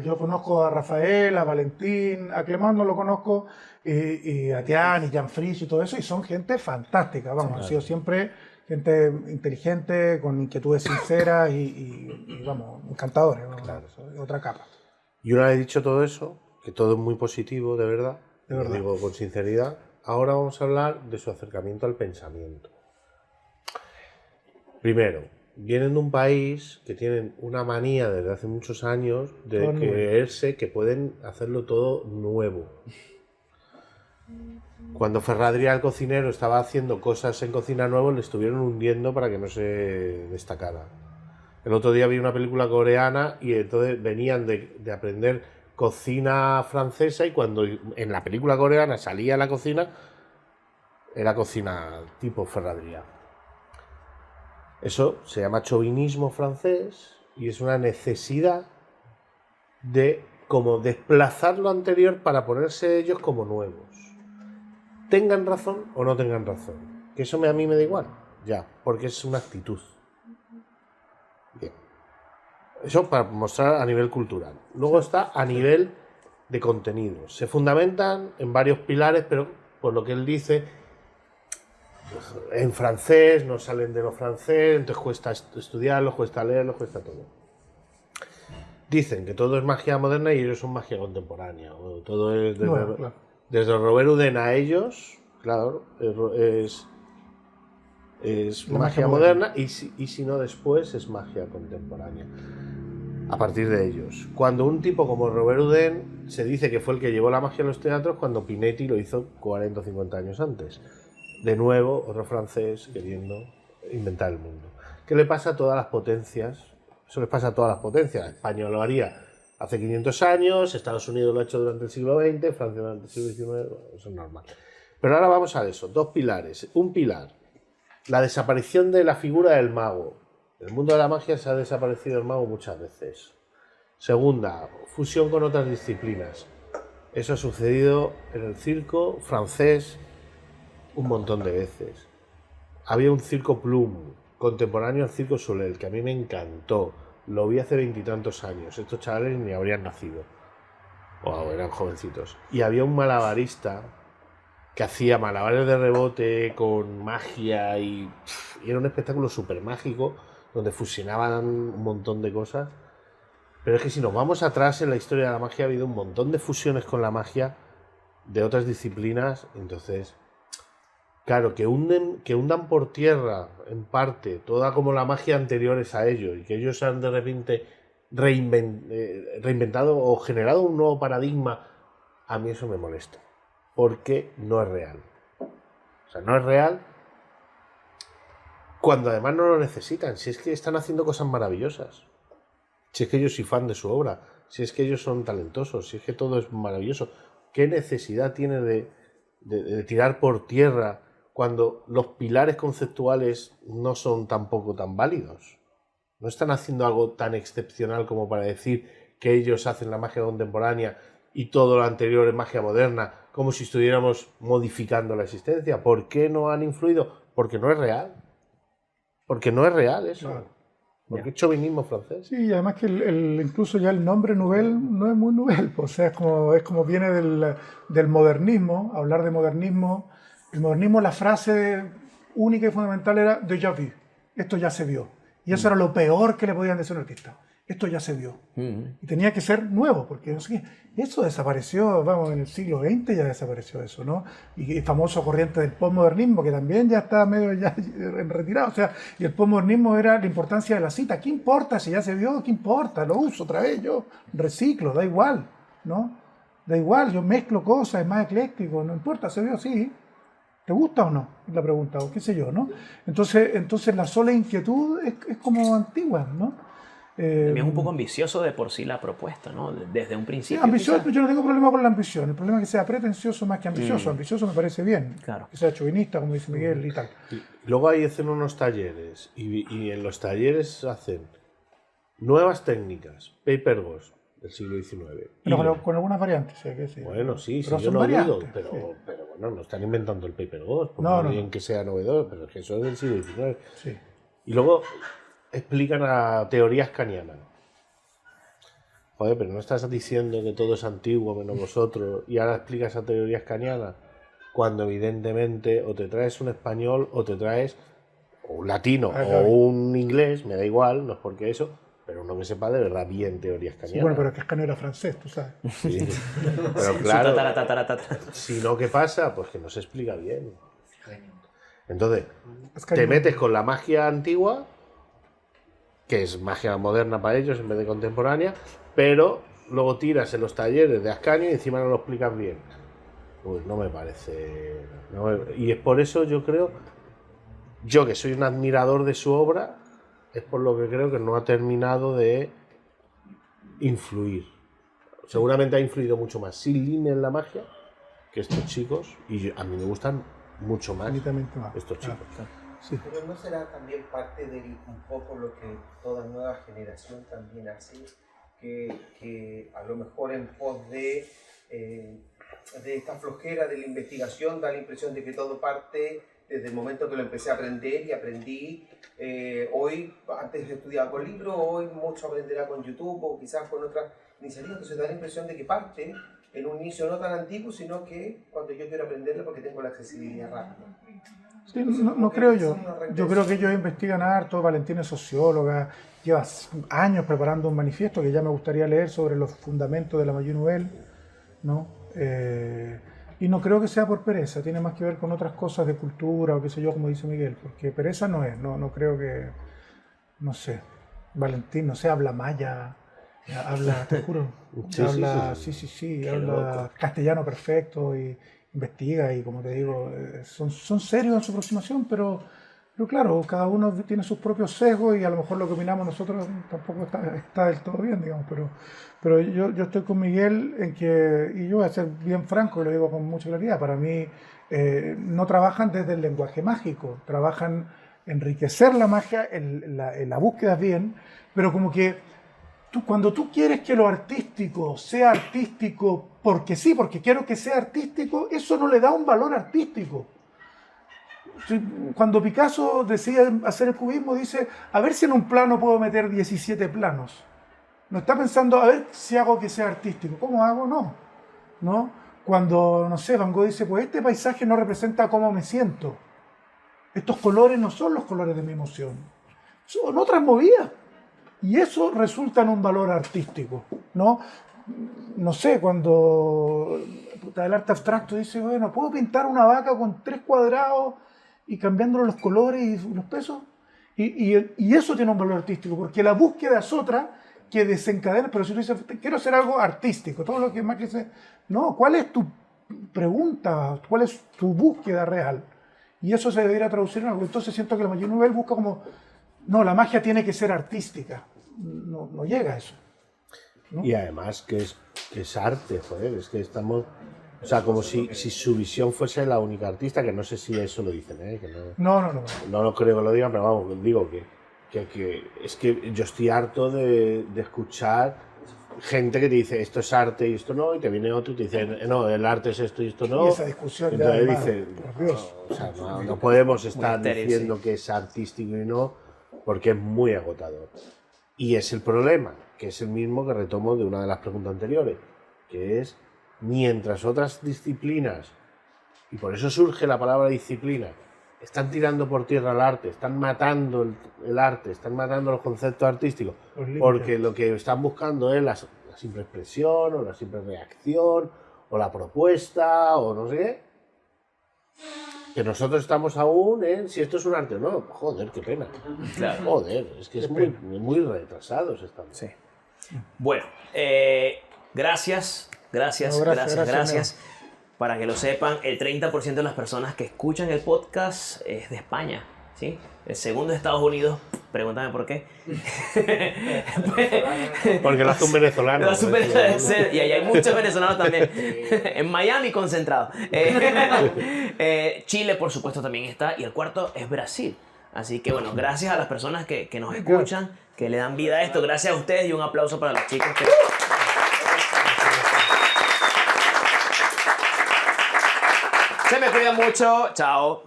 Yo conozco a Rafael, a Valentín, a Clemán no lo conozco, y a Tian y Jan Fries y todo eso, y son gente fantástica, vamos, han sido siempre gente inteligente, con inquietudes sinceras y vamos, encantadores, vamos, Claro. Otra capa. Y una vez dicho todo eso, que todo es muy positivo, de verdad, lo digo con sinceridad, ahora vamos a hablar de su acercamiento al pensamiento. Primero, vienen de un país que tienen una manía desde hace muchos años de Todo creerse que pueden hacerlo todo nuevo. Cuando Ferradria, el cocinero, estaba haciendo cosas en Cocina Nuevo, le estuvieron hundiendo para que no se destacara. El otro día vi una película coreana y entonces venían de aprender cocina francesa, y cuando en la película coreana salía la cocina, era cocina tipo Ferradria. Eso se llama chauvinismo francés y es una necesidad de como desplazar lo anterior para ponerse ellos como nuevos. Tengan razón o no tengan razón. Que eso a mí me da igual, ya, porque es una actitud. Bien. Eso para mostrar a nivel cultural. Luego está a nivel de contenidos. Se fundamentan en varios pilares, pero por lo que él dice, en francés, no salen de lo francés, entonces cuesta estudiarlo, cuesta leerlo, cuesta todo. Dicen que todo es magia moderna y ellos son magia contemporánea. O todo es desde Robert Houdin a ellos, claro, es magia moderna y si no después es magia contemporánea. A partir de ellos. Cuando un tipo como Robert Houdin se dice que fue el que llevó la magia a los teatros, cuando Pinetti lo hizo 40 o 50 años antes. De nuevo, otro francés queriendo inventar el mundo. ¿Qué le pasa a todas las potencias Eso les pasa a todas las potencias. España lo haría hace 500 años, Estados Unidos lo ha hecho durante el siglo XX, Francia durante el siglo XIX, bueno, eso es normal. Pero ahora vamos a eso, dos pilares. Un pilar, la desaparición de la figura del mago. En el mundo de la magia se ha desaparecido el mago muchas veces. Segunda, fusión con otras disciplinas. Eso ha sucedido en el circo francés un montón de veces. Había un circo Plum, contemporáneo al circo Soleil, que a mí me encantó. Lo vi hace 20 y tantos años. Estos chavales ni habrían nacido. O eran jovencitos. Y había un malabarista que hacía malabares de rebote con magia y era un espectáculo súper mágico donde fusionaban un montón de cosas. Pero es que si nos vamos atrás en la historia de la magia ha habido un montón de fusiones con la magia de otras disciplinas. Entonces, claro, que hundan por tierra, en parte, toda como la magia anteriores a ellos y que ellos se han de repente reinventado o generado un nuevo paradigma, a mí eso me molesta. Porque no es real. O sea, no es real cuando además no lo necesitan. Si es que están haciendo cosas maravillosas. Si es que yo soy fan de su obra. Si es que ellos son talentosos. Si es que todo es maravilloso. ¿Qué necesidad tiene de tirar por tierra cuando los pilares conceptuales no son tampoco tan válidos? No están haciendo algo tan excepcional como para decir que ellos hacen la magia contemporánea y todo lo anterior es magia moderna, como si estuviéramos modificando la existencia. ¿Por qué no han influido? Porque no es real. Porque no es real eso. Claro. Porque es chauvinismo francés. Sí, y además que incluso ya el nombre Nouvelle no es muy Nouvelle, o sea, es como viene del modernismo, hablar de modernismo. El modernismo, la frase única y fundamental era déjà vu, esto ya se vio. Y eso era lo peor que le podían decir a un artista. Esto ya se vio. Y tenía que ser nuevo, porque no sé qué. Eso desapareció, vamos, en el siglo XX ya desapareció eso, ¿no? Y el famoso corriente del postmodernismo, que también ya está medio ya en retirado. O sea, y el postmodernismo era la importancia de la cita. ¿Qué importa si ya se vio? ¿Qué importa? Lo uso otra vez, yo reciclo, da igual, ¿no? Da igual, yo mezclo cosas, es más ecléctico, no importa, se vio, sí. ¿Te gusta o no? Es la pregunta, o qué sé yo, ¿no? Entonces la sola inquietud es como antigua, ¿no? También es un poco ambicioso de por sí la propuesta, ¿no? Desde un principio. Ambicioso, yo no tengo problema con la ambición. El problema es que sea pretencioso más que ambicioso. Ambicioso me parece bien. Claro. Que sea chauvinista, como dice Miguel y tal. Y luego ahí hacen unos talleres y en los talleres hacen nuevas técnicas, paper ghost del siglo XIX. Bueno, con algunas variantes. Sí. Bueno, sí, pero yo son no variantes, dudo, pero, sí. pero bueno, no están inventando el paper ghost, por No, muy bien no. que sea novedoso, pero es que eso es del siglo XIX. Sí. Y luego explican a teorías canianas. Joder, pero no estás diciendo que todo es antiguo menos vosotros y ahora explicas a teorías canianas cuando evidentemente o te traes un español o te traes un latino claro. o un inglés, me da igual, no es porque eso, pero uno que sepa de verdad bien teorías canianas. Sí, bueno, pero es que Escanio era francés, tú sabes. Sí. Pero claro, Tatara. si no, ¿qué pasa? Pues que no se explica bien. Entonces, Escanio. te metes con la magia antigua, que es magia moderna para ellos en vez de contemporánea, pero luego tiras en los talleres de Ascanio y encima no lo explicas bien. Pues no me parece... Y es por eso yo creo, yo que soy un admirador de su obra, es por lo que creo que no ha terminado de influir. Seguramente ha influido mucho más Silline en la magia que estos chicos, y a mí me gustan mucho más Infinitamente más. estos chicos. Sí. Pero ¿no será también parte de un poco lo que toda nueva generación también hace? Que a lo mejor en pos de esta flojera de la investigación da la impresión de que todo parte desde el momento que lo empecé a aprender y aprendí. Hoy, antes estudiaba con libros, hoy mucho aprenderá con YouTube o quizás con otras iniciativas. Entonces da la impresión de que parte en un inicio no tan antiguo, sino que cuando yo quiero aprenderlo porque tengo la accesibilidad rápida. Sí, no creo yo. Yo creo que ellos investigan harto. Valentina es socióloga, lleva años preparando un manifiesto que ya me gustaría leer sobre los fundamentos de la Magie Nouvelle, ¿no? Y no creo que sea por pereza, tiene más que ver con otras cosas de cultura o qué sé yo, como dice Miguel, porque pereza no es, no creo que, no sé, Valentín, no sé, habla maya, habla, te juro, sí, habla castellano perfecto y investiga y como te digo, son serios en su aproximación, pero Pero claro, cada uno tiene sus propios sesgos y a lo mejor lo que opinamos nosotros tampoco está del todo bien, digamos. Pero yo estoy con Miguel en que, y yo voy a ser bien franco y lo digo con mucha claridad, para mí no trabajan desde el lenguaje mágico, trabajan enriquecer la magia, en la búsqueda bien, pero como que cuando tú quieres que lo artístico sea artístico porque sí, porque quiero que sea artístico, eso no le da un valor artístico. Cuando Picasso decide hacer el cubismo, dice, a ver si en un plano puedo meter 17 planos. No está pensando, a ver si hago que sea artístico. ¿Cómo hago? No. Cuando, no sé, Van Gogh dice, pues este paisaje no representa cómo me siento. Estos colores no son los colores de mi emoción. Son otras movidas. Y eso resulta en un valor artístico, ¿no? No sé, cuando el arte abstracto dice, bueno, ¿puedo pintar una vaca con 3 cuadrados y cambiándole los colores y los pesos? Y eso tiene un valor artístico, porque la búsqueda es otra que desencadena, pero si tú dices, quiero hacer algo artístico, todo lo que más que dice, no, ¿cuál es tu pregunta? ¿Cuál es tu búsqueda real? Y eso se debería traducir en algo. Entonces siento que la magia Nouvel busca como, no, la magia tiene que ser artística. No llega a eso, ¿no? Y además que es arte, joder, es que estamos... O sea, como si su visión fuese la única artista, que no sé si eso lo dicen, que No. No lo creo que lo digan, pero vamos, digo que es que yo estoy harto de escuchar gente que te dice esto es arte y esto no, y te viene otro y te dice no, el arte es esto y esto no. Y esa discusión entonces ya, dice, por Dios. o sea, no podemos estar estéril, diciendo sí, que es artístico y no, porque es muy agotador. Y es el problema, que es el mismo que retomo de una de las preguntas anteriores, que es mientras otras disciplinas, y por eso surge la palabra disciplina, están tirando por tierra el arte, están matando el arte, están matando los conceptos artísticos, porque lo que están buscando es la simple expresión, o la simple reacción, o la propuesta, o no sé qué. Que nosotros estamos aún en si esto es un arte o no. Joder, qué pena. Claro. Joder, es que es muy retrasados estamos. Sí. Bueno, gracias. No, gracias. Para que lo sepan, el 30% de las personas que escuchan el podcast es de España, ¿sí? El segundo de Estados Unidos, pregúntame por qué. Porque lo hace un venezolano. Lo hace un venezolano, y ahí hay muchos venezolanos también. En Miami concentrado. Chile, por supuesto, también está. Y el cuarto es Brasil. Así que bueno, gracias a las personas que nos escuchan, que le dan vida a esto. Gracias a ustedes y un aplauso para los chicos que... Se me cuidan mucho. Chao.